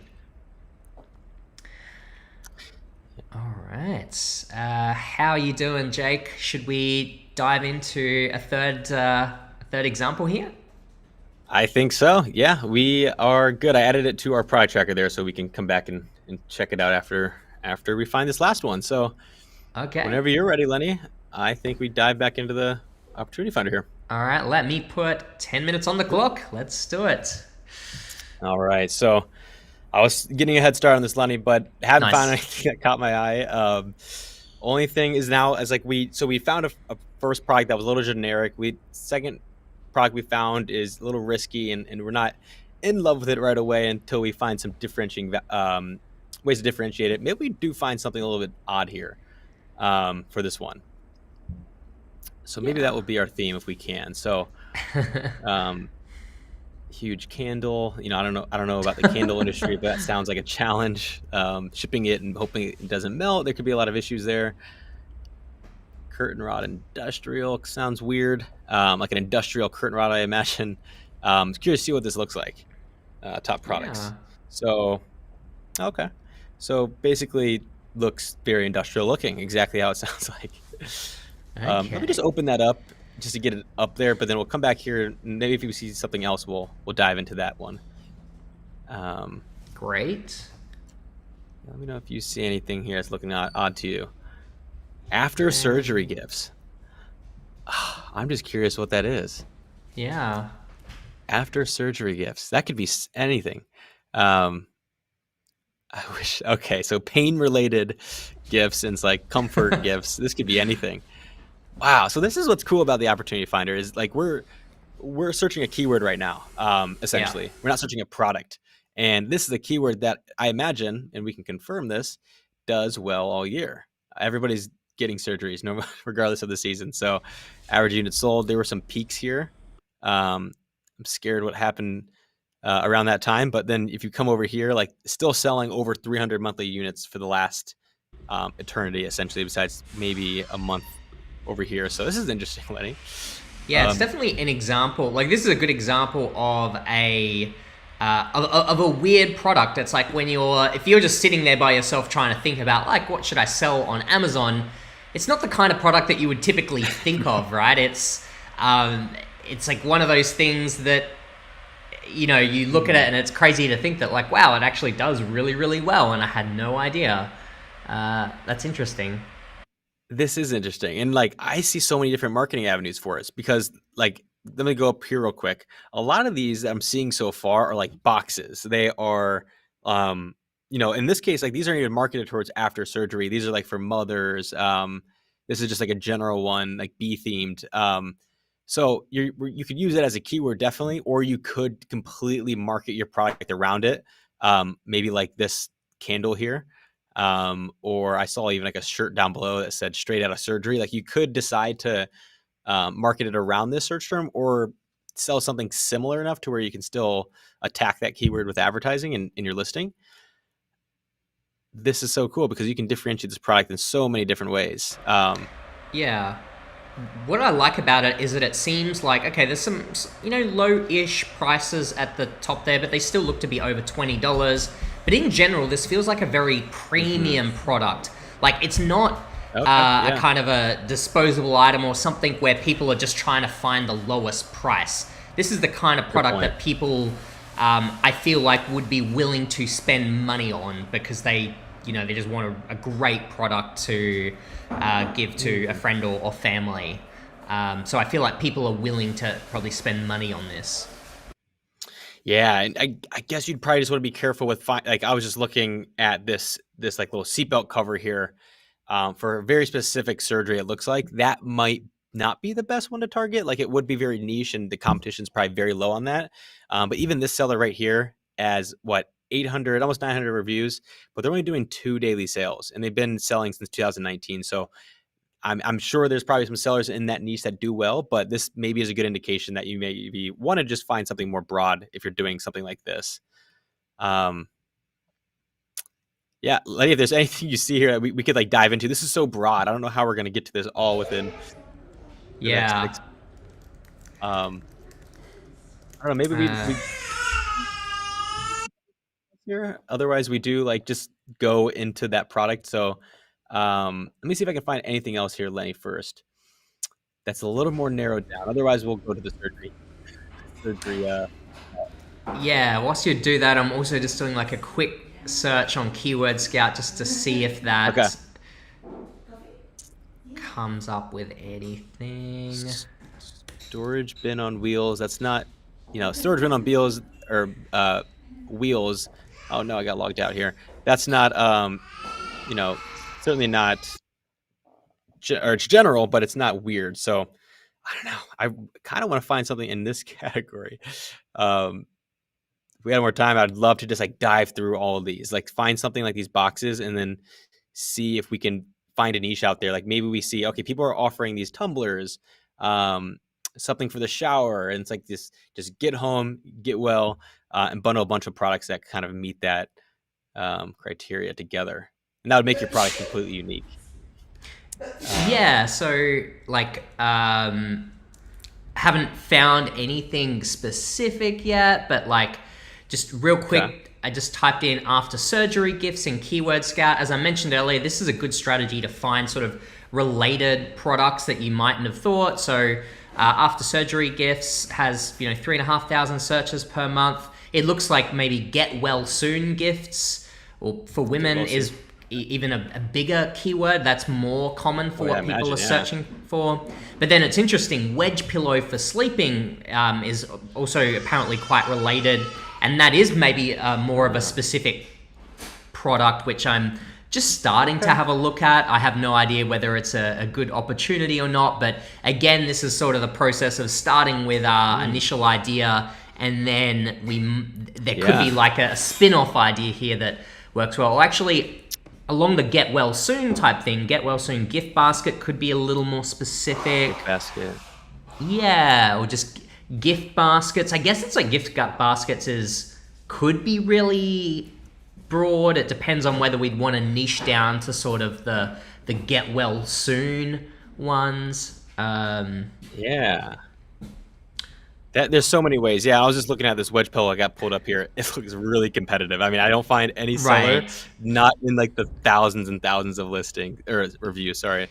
All right. How are you doing, Jake? Should we dive into a third example here? I think so. Yeah, we are good. I added it to our product tracker there so we can come back and check it out after we find this last one. So okay, whenever you're ready, Lenny, I think we dive back into the opportunity finder here. All right, let me put 10 minutes on the clock. Let's do it. All right. So I was getting a head start on this, Lenny, but haven't Nice. found anything that caught my eye. Only thing is now as like we found a first product that was a little generic. Second product we found is a little risky, and we're not in love with it right away until we find some differentiating ways to differentiate it. Maybe we do find something a little bit odd here for this one. So maybe that will be our theme if we can. So huge candle. I don't know about the candle industry, but that sounds like a challenge. Shipping it and hoping it doesn't melt. There could be a lot of issues there. Curtain rod industrial sounds weird. Like an industrial curtain rod, I imagine. I'm curious to see what this looks like. Top products. Yeah. So, okay. So basically looks very industrial looking, exactly how it sounds like. Okay. Let me just open that up just to get it up there, but then we'll come back here. And maybe if we see something else, we'll dive into that one. Great. Let me know if you see anything here that's looking odd to you. After surgery gifts. I'm just curious what that is. Yeah. After surgery gifts. That could be anything. I wish. Okay, so pain-related gifts and it's like comfort gifts. This could be anything. Wow. So this is what's cool about the opportunity finder is like we're searching a keyword right now. Essentially, Yeah. we're not searching a product, and this is a keyword that I imagine, and we can confirm this, does well all year. Everybody's getting surgeries, regardless of the season. So, average units sold. There were some peaks here. I'm scared what happened around that time, but then if you come over here, like still selling over 300 monthly units for the last eternity, essentially, besides maybe a month over here. So this is interesting, Lenny. Yeah, it's definitely an example. Like this is a good example of a weird product. It's like if you're just sitting there by yourself trying to think about like what should I sell on Amazon, it's not the kind of product that you would typically think of, right? It's like one of those things that you look at it and it's crazy to think that like, wow, it actually does really, really well, and I had no idea. That's interesting. This is interesting. And like, I see so many different marketing avenues for us because like, let me go up here real quick. A lot of these that I'm seeing so far are like boxes. They are, in this case, like these aren't even marketed towards after surgery. These are like for mothers. This is just like a general one, like bee themed. So you could use it as a keyword definitely, or you could completely market your product around it. Maybe like this candle here. Or I saw even like a shirt down below that said straight out of surgery. Like you could decide to market it around this search term or sell something similar enough to where you can still attack that keyword with advertising in your listing. This is so cool because you can differentiate this product in so many different ways. Yeah. What I like about it is that it seems like, okay, there's some, low-ish prices at the top there, but they still look to be over $20. But in general, this feels like a very premium product. Like it's not a kind of a disposable item or something where people are just trying to find the lowest price. This is the kind of product that people I feel like would be willing to spend money on because they just want a great product to give to a friend or family. So I feel like people are willing to probably spend money on this. Yeah, and I guess you'd probably just want to be careful with like I was just looking at this like little seatbelt cover here for a very specific surgery. It looks like that might not be the best one to target. Like it would be very niche, and the competition's probably very low on that. But even this seller right here, as what 800, almost 900 reviews, but they're only doing 2 daily sales, and they've been selling since 2019. So I'm sure there's probably some sellers in that niche that do well, but this maybe is a good indication that you maybe want to just find something more broad if you're doing something like this. Um, yeah, Lenny, if there's anything you see here that we could like dive into, this is so broad. I don't know how we're going to get to this all within the next Yeah. 6. I don't know. Maybe we here. Otherwise, we do like just go into that product. So let me see if I can find anything else here, Lenny, first. That's a little more narrowed down. Otherwise, we'll go to the surgery. Surgery. Yeah, whilst you do that, I'm also just doing like a quick search on Keyword Scout just to see if Okay. that comes up with anything. Storage bin on wheels. That's not, storage bin on wheels or wheels. Oh no, I got logged out here. That's not, certainly not, or it's general, but it's not weird. So I don't know. I kind of want to find something in this category. If we had more time, I'd love to just like dive through all of these, like find something like these boxes and then see if we can find a niche out there. Like maybe we see, okay, people are offering these tumblers, something for the shower. And it's like this, just get home, get well, and bundle a bunch of products that kind of meet that criteria together. And that would make your product completely unique. Yeah, so like haven't found anything specific yet, but like just real quick, Okay. I just typed in after surgery gifts in Keyword Scout. As I mentioned earlier, this is a good strategy to find sort of related products that you mightn't have thought. So after surgery gifts has 3,500 searches per month. It looks like maybe get well soon gifts, or for women is even a bigger keyword that's more common for what people are searching for. But then it's interesting, wedge pillow for sleeping is also apparently quite related, and that is maybe more of a specific product which I'm just starting to have a look at. I have no idea whether it's a good opportunity or not, but again, this is sort of the process of starting with our initial idea, and then there could be like a spin-off idea here that works well. Well, actually, along the get well soon type thing, get well soon gift basket could be a little more specific. Gift basket. Yeah, or just gift baskets. I guess it's like gift baskets could be really broad. It depends on whether we'd want to niche down to sort of the get well soon ones. Yeah. There's so many ways. Yeah, I was just looking at this wedge pillow I got pulled up here. It looks really competitive. I mean, I don't find any seller not in like the thousands and thousands of listing or reviews. Sorry,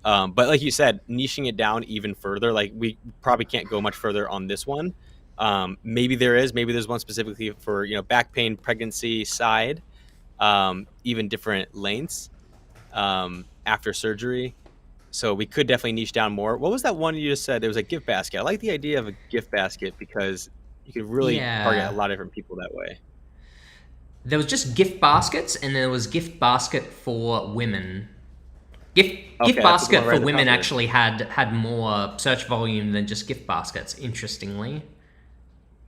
but like you said, niching it down even further. Like we probably can't go much further on this one. Maybe there's one specifically for back pain, pregnancy, side, even different lengths after surgery. So we could definitely niche down more. What was that one you just said? There was a gift basket. I like the idea of a gift basket because you could really target a lot of different people that way. There was just gift baskets, and there was gift basket for women. Gift basket for women actually had more search volume than just gift baskets, interestingly.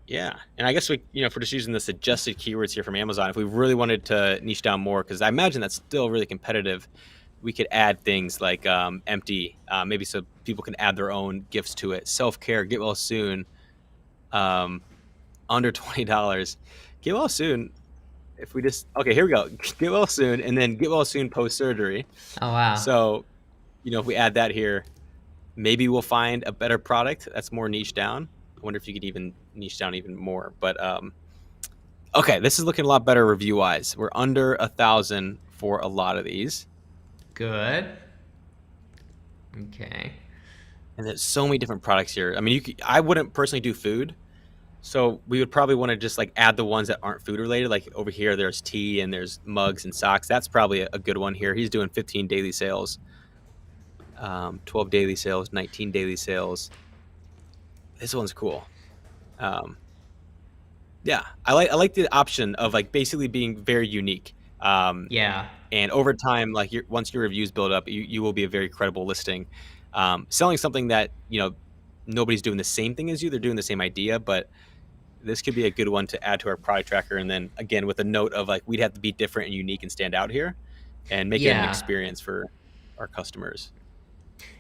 Yeah, and I guess we, for just using the suggested keywords here from Amazon, if we really wanted to niche down more, because I imagine that's still really competitive, we could add things like empty, maybe so people can add their own gifts to it. Self-care, get well soon, under $20. Get well soon. If we just, okay, here we go. Get well soon, and then get well soon post-surgery. Oh, wow. So, if we add that here, maybe we'll find a better product that's more niche down. I wonder if you could even niche down even more. But, okay, this is looking a lot better review-wise. We're under 1,000 for a lot of these. Good. Okay. And there's so many different products here. I mean, I wouldn't personally do food. So we would probably want to just like add the ones that aren't food related. Like over here, there's tea and there's mugs and socks. That's probably a good one here. He's doing 15 daily sales, 12 daily sales, 19 daily sales. This one's cool. Um, yeah, I like the option of like basically being very unique. Yeah. And over time, like once your reviews build up, you will be a very credible listing. Selling something that nobody's doing the same thing as you. They're doing the same idea, but this could be a good one to add to our product tracker. And then again, with a note of like, we'd have to be different and unique and stand out here and make it an Yeah. experience for our customers.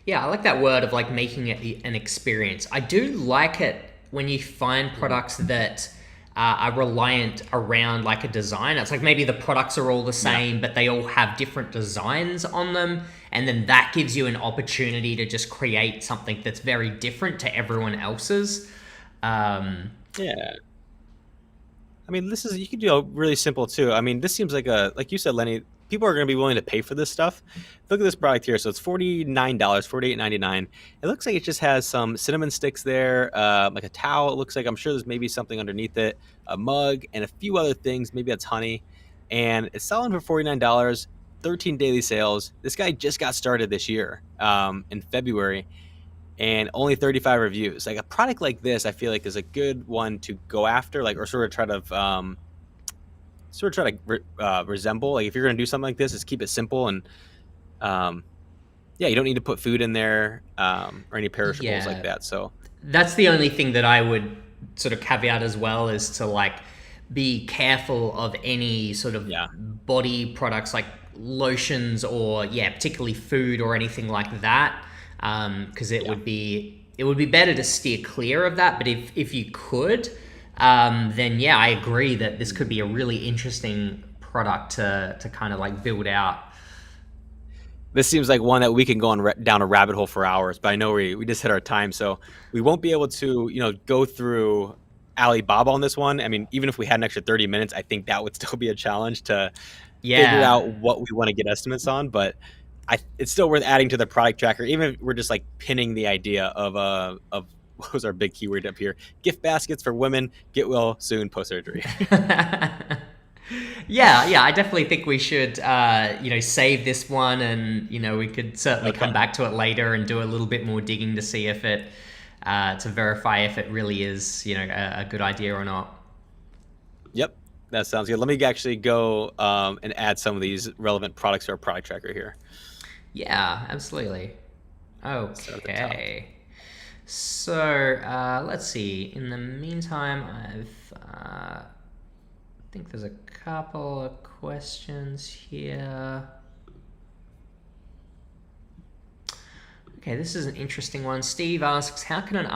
Yeah, I like that word of like making it an experience. I do like it when you find products that are reliant around like a design. It's like maybe the products are all the same, but they all have different designs on them. And then that gives you an opportunity to just create something that's very different to everyone else's. Yeah. I mean, this is, you can do really simple too. I mean, this seems like you said, Lenny, people are going to be willing to pay for this stuff. Look at this product here. So it's $49, $48.99. It looks like it just has some cinnamon sticks there, like a towel. It looks like, I'm sure there's maybe something underneath it, a mug, and a few other things. Maybe that's honey. And it's selling for $49, 13 daily sales. This guy just got started this year, in February, and only 35 reviews. Like a product like this, I feel like is a good one to go after, like, or sort of try to resemble. Like if you're going to do something like this, is keep it simple. And yeah, you don't need to put food in there, or any perishables like Yeah. that. So That's the only thing that I would sort of caveat as well, is to like be careful of any sort of yeah, body products like lotions or particularly food or anything like that, because yeah. it would be better to steer clear of that. But if you could, then yeah, I agree that this could be a really interesting product to kind of like build out. This seems like one that we can go down a rabbit hole for hours, but I know we just hit our time, so we won't be able to go through Alibaba on this one. I mean, even if we had an extra 30 minutes, I think that would still be a challenge to figure Yeah. out what we want to get estimates on. But it's still worth adding to the product tracker, even if we're just like pinning the idea of what was our big keyword up here? Gift baskets for women. Get well soon post surgery. Yeah, I definitely think we should, save this one, and we could certainly Okay. come back to it later and do a little bit more digging to see if it, to verify if it really is, a good idea or not. Yep, that sounds good. Let me actually go and add some of these relevant products to our product tracker here. Yeah, absolutely. Start at the top. Okay. So let's see. In the meantime, I think there's a couple of questions here. Okay, this is an interesting one. Steve asks, how can an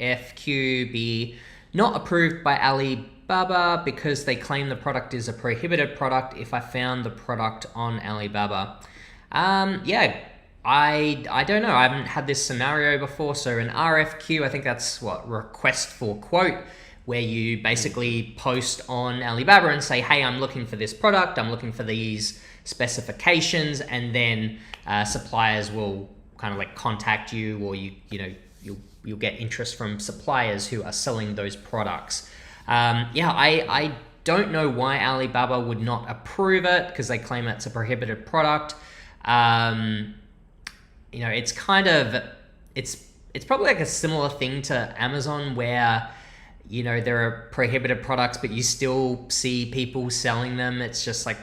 RFQ be not approved by Alibaba because they claim the product is a prohibited product if I found the product on Alibaba? Yeah, I don't know. I haven't had this scenario before. So an RFQ, I think that's what, request for quote, where you basically post on Alibaba and say, hey, I'm looking for this product, I'm looking for these specifications, and then suppliers will kind of like contact you, or you'll get interest from suppliers who are selling those products. I don't know why Alibaba would not approve it, because they claim it's a prohibited product. It's kind of, it's probably like a similar thing to Amazon, where there are prohibited products, but you still see people selling them. It's just like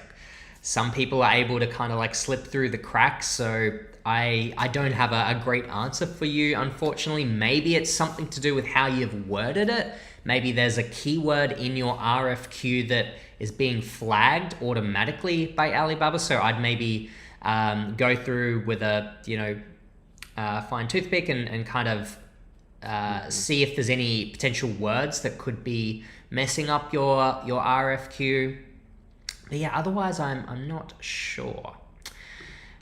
some people are able to kind of like slip through the cracks. So I don't have a great answer for you, unfortunately. Maybe it's something to do with how you've worded it. Maybe there's a keyword in your RFQ that is being flagged automatically by Alibaba. So I'd maybe go through with a fine toothpick and kind of see if there's any potential words that could be messing up your RFQ. But yeah, otherwise I'm not sure.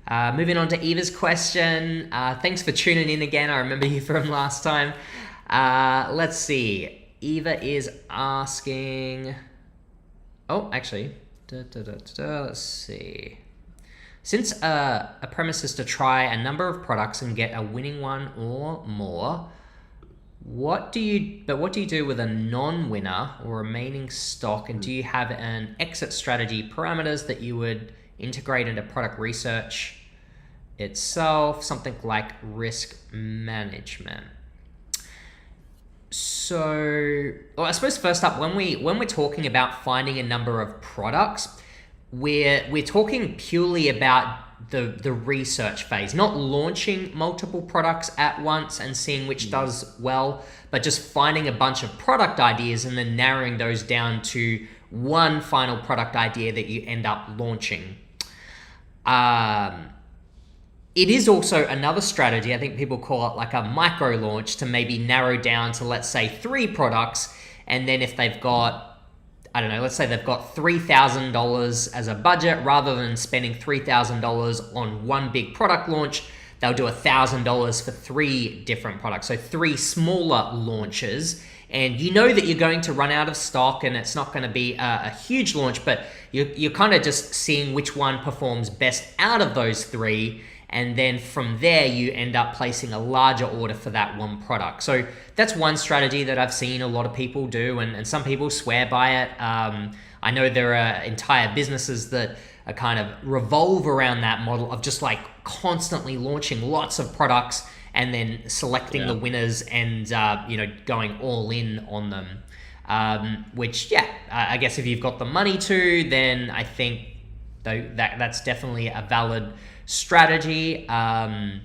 Moving on to Eva's question. Thanks for tuning in again. I remember you from last time. Let's see. Eva is asking... Oh, actually. Let's see. Since a premise is to try a number of products and get a winning one or more, What do you do with a non-winner or remaining stock, and do you have an exit strategy parameters that you would integrate into product research itself, something like risk management? So, well, I suppose first up, when we're talking about finding a number of products, we're talking purely about the research phase, not launching multiple products at once and seeing which does well, but just finding a bunch of product ideas and then narrowing those down to one final product idea that you end up launching. It is also another strategy, I think people call it like a micro launch, to maybe narrow down to, let's say, 3 products. And then if they've got, I don't know, let's say they've got $3,000 as a budget, rather than spending $3,000 on one big product launch, they'll do $1,000 for 3 different products. So 3 smaller launches. And you know that you're going to run out of stock and it's not going to be a huge launch, but you're kind of just seeing which one performs best out of those 3. And then from there, you end up placing a larger order for that one product. So that's one strategy that I've seen a lot of people do, and some people swear by it. I know there are entire businesses that are kind of revolve around that model of just like constantly launching lots of products and then selecting the winners and going all in on them. Which, I guess if you've got the money to, then I think that's definitely a valid strategy. But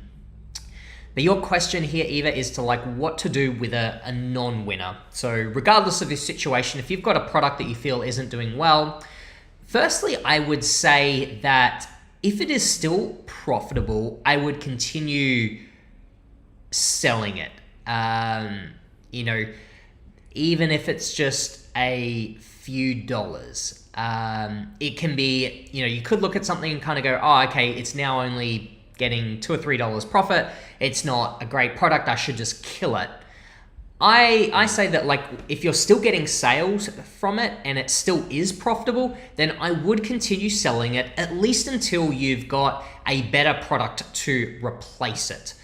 your question here, Eva, is to like what to do with a non-winner. So regardless of your situation, if you've got a product that you feel isn't doing well, firstly, I would say that if it is still profitable, I would continue selling it. Even if it's just a few dollars. It can be, you could look at something and kind of go, oh, okay, it's now only getting $2 or $3 profit. It's not a great product. I should just kill it. I say that, like, if you're still getting sales from it and it still is profitable, then I would continue selling it at least until you've got a better product to replace it.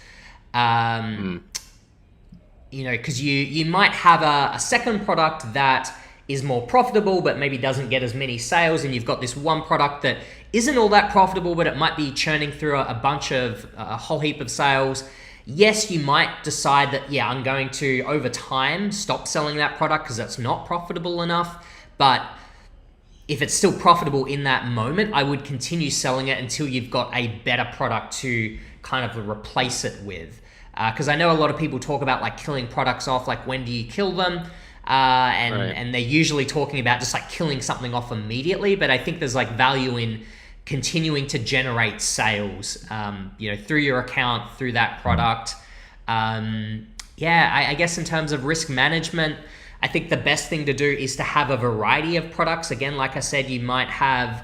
Because you might have a second product that is more profitable but maybe doesn't get as many sales, and you've got this one product that isn't all that profitable but it might be churning through a whole heap of sales. Yes, you might decide that, I'm going to, over time, stop selling that product because that's not profitable enough. But if it's still profitable in that moment, I would continue selling it until you've got a better product to kind of replace it with. Because I know a lot of people talk about like killing products off, like when do you kill them? And they're usually talking about just like killing something off immediately. But I think there's like value in continuing to generate sales, through your account, through that product. I guess in terms of risk management, I think the best thing to do is to have a variety of products. Again, like I said, you might have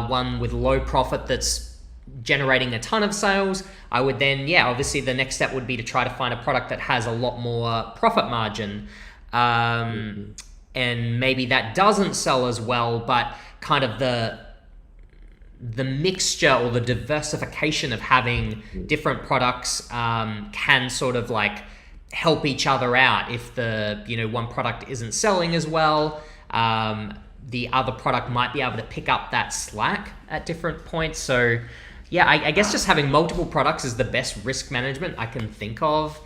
one with low profit that's generating a ton of sales. I would then, obviously the next step would be to try to find a product that has a lot more profit margin. And maybe that doesn't sell as well, but kind of the mixture or the diversification of having different products can sort of like help each other out. If the one product isn't selling as well, the other product might be able to pick up that slack at different points. So I guess just having multiple products is the best risk management I can think of.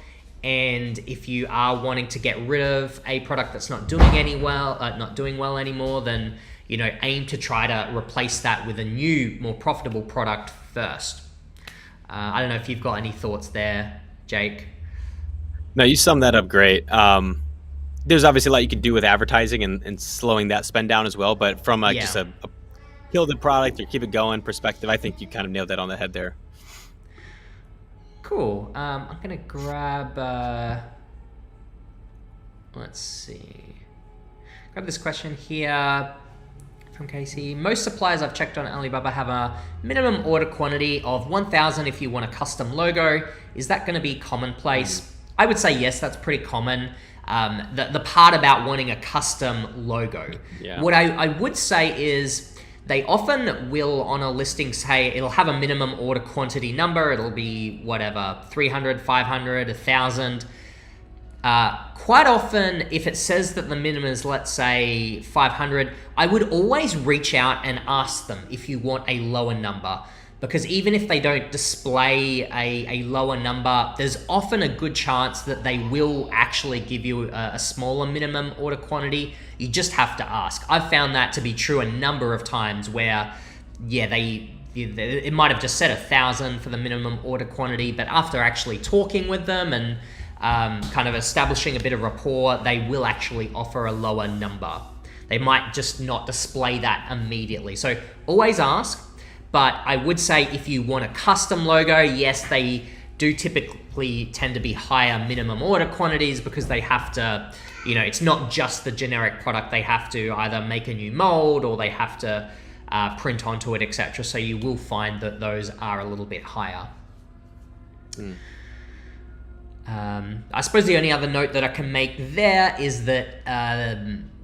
And if you are wanting to get rid of a product that's not doing well anymore, then aim to try to replace that with a new, more profitable product first. I don't know if you've got any thoughts there, Jake. No, you summed that up great. There's obviously a lot you can do with advertising and slowing that spend down as well. But from just a kill the product or keep it going perspective, I think you kind of nailed that on the head there. Cool. I'm going to grab, let's see. Grab this question here from Casey. Most suppliers I've checked on Alibaba have a minimum order quantity of 1,000 if you want a custom logo. Is that going to be commonplace? I would say yes, that's pretty common. The part about wanting a custom logo. What I would say is they often will on a listing say it'll have a minimum order quantity number. It'll be whatever, 300, 500, 1,000. Quite often, if it says that the minimum is, let's say, 500, I would always reach out and ask them if you want a lower number. Because even if they don't display a lower number, there's often a good chance that they will actually give you a smaller minimum order quantity. You just have to ask. I've found that to be true a number of times where, yeah, it might have just said 1,000 for the minimum order quantity, but after actually talking with them and kind of establishing a bit of rapport, they will actually offer a lower number. They might just not display that immediately. So always ask. But I would say if you want a custom logo, yes, they do typically tend to be higher minimum order quantities because they have to, it's not just the generic product. They have to either make a new mold or they have to print onto it, etc. So you will find that those are a little bit higher. I suppose the only other note that I can make there is that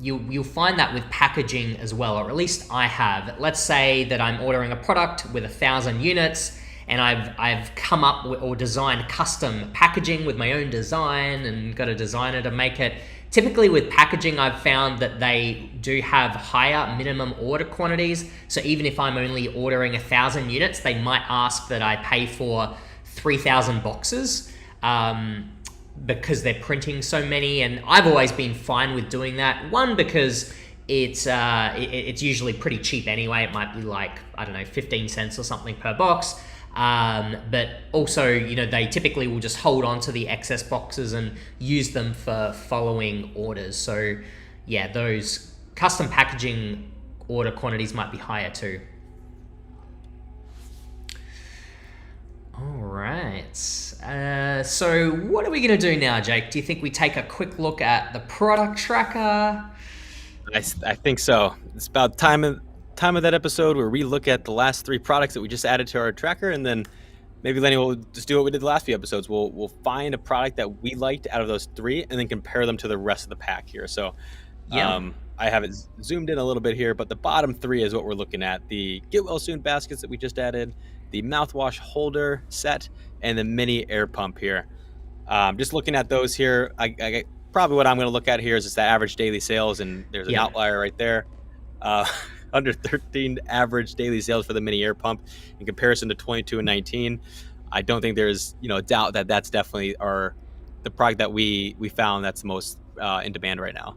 you'll find that with packaging as well, or at least I have. Let's say that I'm ordering a product with 1,000 units and I've come up with, or designed custom packaging with my own design and got a designer to make it. Typically with packaging, I've found that they do have higher minimum order quantities. So even if I'm only ordering 1,000 units, they might ask that I pay for 3,000 boxes. Because they're printing so many, and I've always been fine with doing that. One, because it's usually pretty cheap anyway. It might be like, I don't know, 15 cents or something per box. But also, they typically will just hold on to the excess boxes and use them for following orders. So yeah, those custom packaging order quantities might be higher too. All right. So what are we going to do now, Jake? Do you think we take a quick look at the product tracker? I think so. It's about time of that episode where we look at the last 3 products that we just added to our tracker, and then maybe Lenny will just do what we did the last few episodes. We'll find a product that we liked out of those 3 and then compare them to the rest of the pack here. So I have it zoomed in a little bit here, but the bottom 3 is what we're looking at. The Get Well Soon baskets that we just added, the mouthwash holder set, and the mini air pump here. Just looking at those here, I probably what I'm going to look at here is just the average daily sales, and there's an outlier right there. Under 13 average daily sales for the mini air pump in comparison to 22 and 19. I don't think there's a doubt that that's definitely the product that we found that's most in demand right now.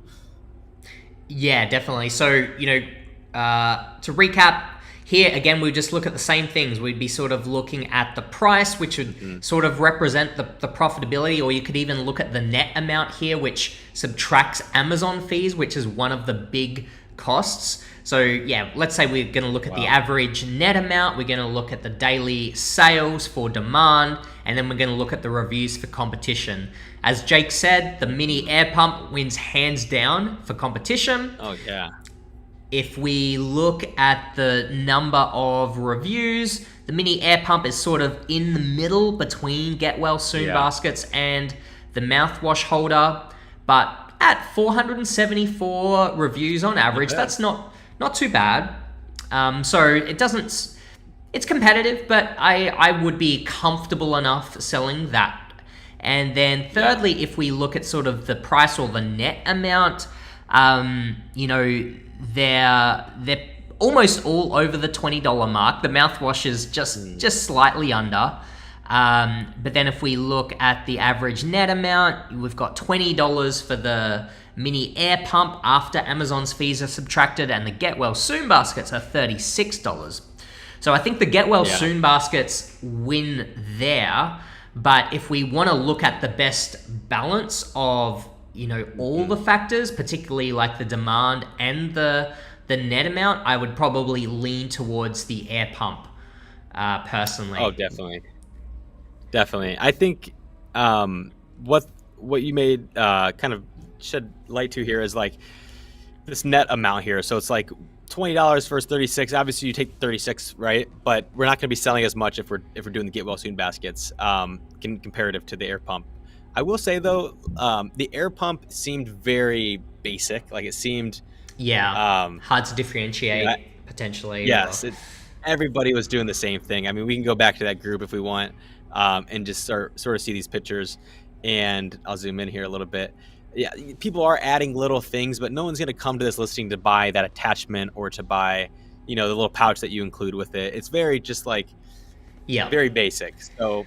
Yeah, definitely. So to recap. Here, again, we just look at the same things. We'd be sort of looking at the price, which would sort of represent the profitability, or you could even look at the net amount here, which subtracts Amazon fees, which is one of the big costs. So yeah, let's say we're going to look at the average net amount. We're going to look at the daily sales for demand, and then we're going to look at the reviews for competition. As Jake said, the mini air pump wins hands down for competition. Oh, yeah. If we look at the number of reviews, the mini air pump is sort of in the middle between Get Well Soon baskets and the mouthwash holder. But at 474 reviews on average, that's not too bad. So it's competitive, but I would be comfortable enough selling that. And then thirdly, if we look at sort of the price or the net amount, they're almost all over the $20 mark. The mouthwash is just slightly under. But then if we look at the average net amount, we've got $20 for the mini air pump after Amazon's fees are subtracted, and the Get Well Soon baskets are $36. So I think the Get Well Soon baskets win there. But if we want to look at the best balance of all the factors, particularly like the demand and the net amount, I would probably lean towards the air pump personally. Oh, definitely. I think what you made kind of shed light to here is like this net amount here. So it's like $20 versus 36. Obviously, you take 36, right? But we're not going to be selling as much if we're doing the Get Well Soon baskets comparative to the air pump. I will say though, the air pump seemed very basic. Like it seemed hard to differentiate potentially. Yes, everybody was doing the same thing. I mean, we can go back to that group if we want and just sort of see these pictures. and I'll zoom in here a little bit. Yeah, people are adding little things, but no one's going to come to this listing to buy that attachment or to buy, the little pouch that you include with it. It's very just like Yeah. very basic. So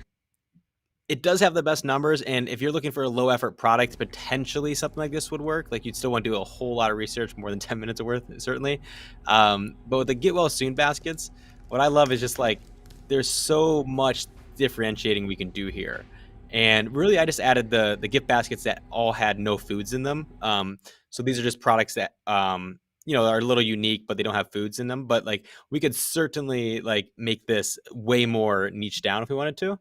it does have the best numbers, and if you're looking for a low effort product, potentially something like this would work. Like, you'd still want to do a whole lot of research, more than 10 minutes of worth, certainly. But with the get well soon baskets, what I love is just like there's so much differentiating we can do here. And really, I just added the gift baskets that all had no foods in them. So these are just products that are a little unique, but they don't have foods in them. But like, we could certainly like make this way more niche down if we wanted to.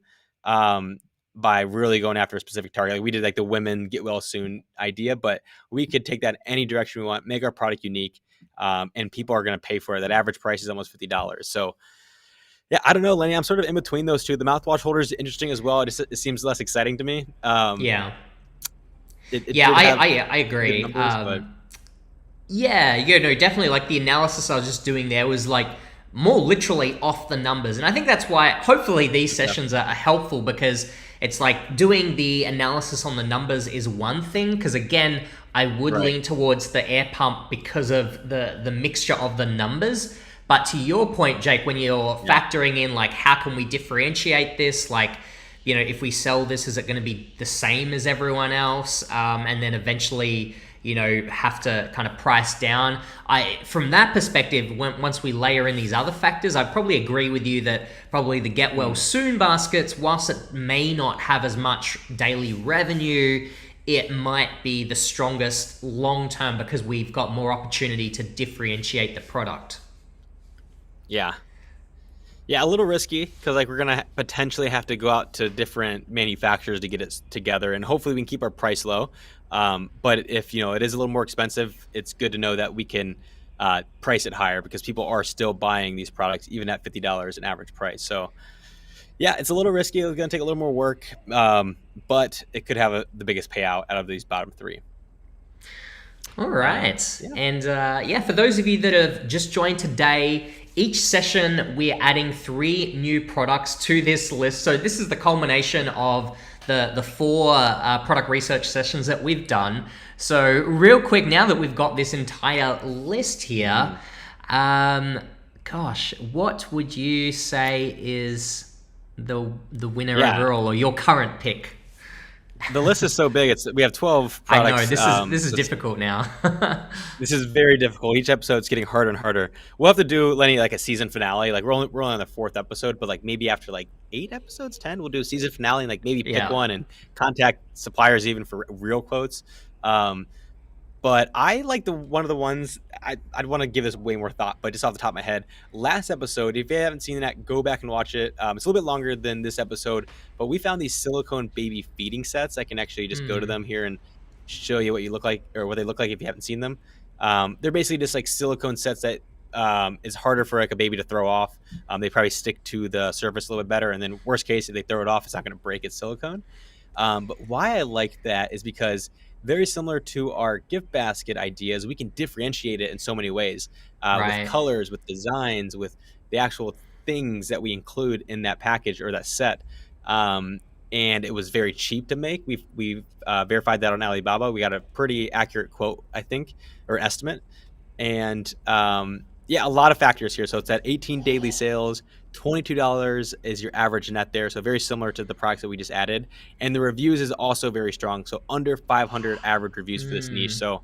By really going after a specific target. Like, we did like the women get well soon idea, but we could take that any direction we want, make our product unique, and people are going to pay for it. That average price is almost $50. So yeah, I don't know, Lenny, I'm sort of in between those two. The mouthwash holder is interesting as well. It seems less exciting to me. Yeah. It Yeah, did have I good agree. numbers, but Yeah, no, definitely. Like, the analysis I was just doing there was like more literally off the numbers, and I think that's why hopefully these sessions are helpful, because it's like doing the analysis on the numbers is one thing. Because again, I would right. lean towards the air pump because of the mixture of the numbers. But to your point, Jake, when you're factoring in like how can we differentiate this, like, if we sell this, is it going to be the same as everyone else? And then eventually, have to kind of price down. From that perspective, once we layer in these other factors, I probably agree with you that probably the get well soon baskets, whilst it may not have as much daily revenue, it might be the strongest long term because we've got more opportunity to differentiate the product. Yeah. Yeah, a little risky because like we're gonna potentially have to go out to different manufacturers to get it together, and hopefully we can keep our price low. But if it is a little more expensive, it's good to know that we can price it higher because people are still buying these products even at $50 an average price. So yeah, it's a little risky. It's gonna take a little more work, but it could have the biggest payout out of these bottom three. All right. Yeah. And for those of you that have just joined today, each session we're adding 3 new products to this list. So this is the culmination of the 4 product research sessions that we've done. So real quick, now that we've got this entire list here, what would you say is the winner overall, or your current pick? The list is so big. We have 12 products. I know this is difficult now. This is very difficult. Each episode's getting harder and harder. We'll have to do, Lenny, like a season finale. Like we're only on the 4th episode, but like maybe after like 8 episodes, 10, we'll do a season finale and like maybe pick one and contact suppliers even for real quotes. But I like one of the ones I'd want to give this way more thought, but just off the top of my head, last episode, if you haven't seen that, go back and watch it. It's a little bit longer than this episode, but we found these silicone baby feeding sets. I can actually just go to them here and show you what you look like, or what they look like if you haven't seen them. They're basically just like silicone sets that is harder for like a baby to throw off. They probably stick to the surface a little bit better, and then worst case, if they throw it off, it's not going to break its silicone. But why I like that is because very similar to our gift basket ideas, we can differentiate it in so many ways, with colors, with designs, with the actual things that we include in that package or that set. And it was very cheap to make. We've verified that on Alibaba. We got a pretty accurate quote, I think, or estimate. And a lot of factors here. So it's at 18 daily sales. $22 is your average net there, so very similar to the products that we just added. And the reviews is also very strong, so under 500 average reviews for this niche. So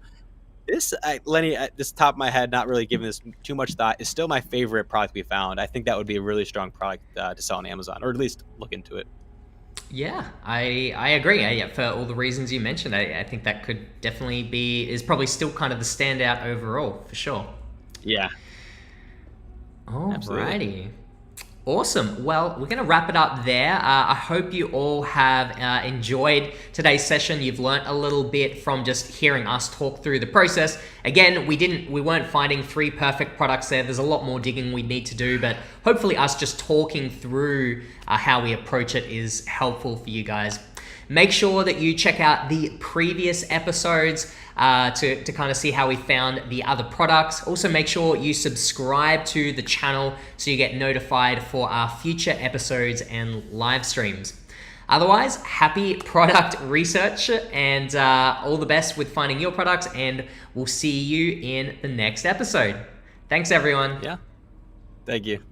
this, Lenny, at this top of my head, not really giving this too much thought, is still my favorite product we found. I think that would be a really strong product to sell on Amazon, or at least look into it. Yeah, I agree. For all the reasons you mentioned, I think that could definitely is probably still kind of the standout overall, for sure. Yeah. Alrighty. Absolutely. Awesome. Well, we're going to wrap it up there. I hope you all have enjoyed today's session. You've learnt a little bit from just hearing us talk through the process. Again, we weren't finding 3 perfect products there. There's a lot more digging we need to do, but hopefully us just talking through how we approach it is helpful for you guys. Make sure that you check out the previous episodes to kind of see how we found the other products. Also, make sure you subscribe to the channel so you get notified for our future episodes and live streams. Otherwise, happy product research and all the best with finding your products, and we'll see you in the next episode. Thanks, everyone. Yeah. Thank you.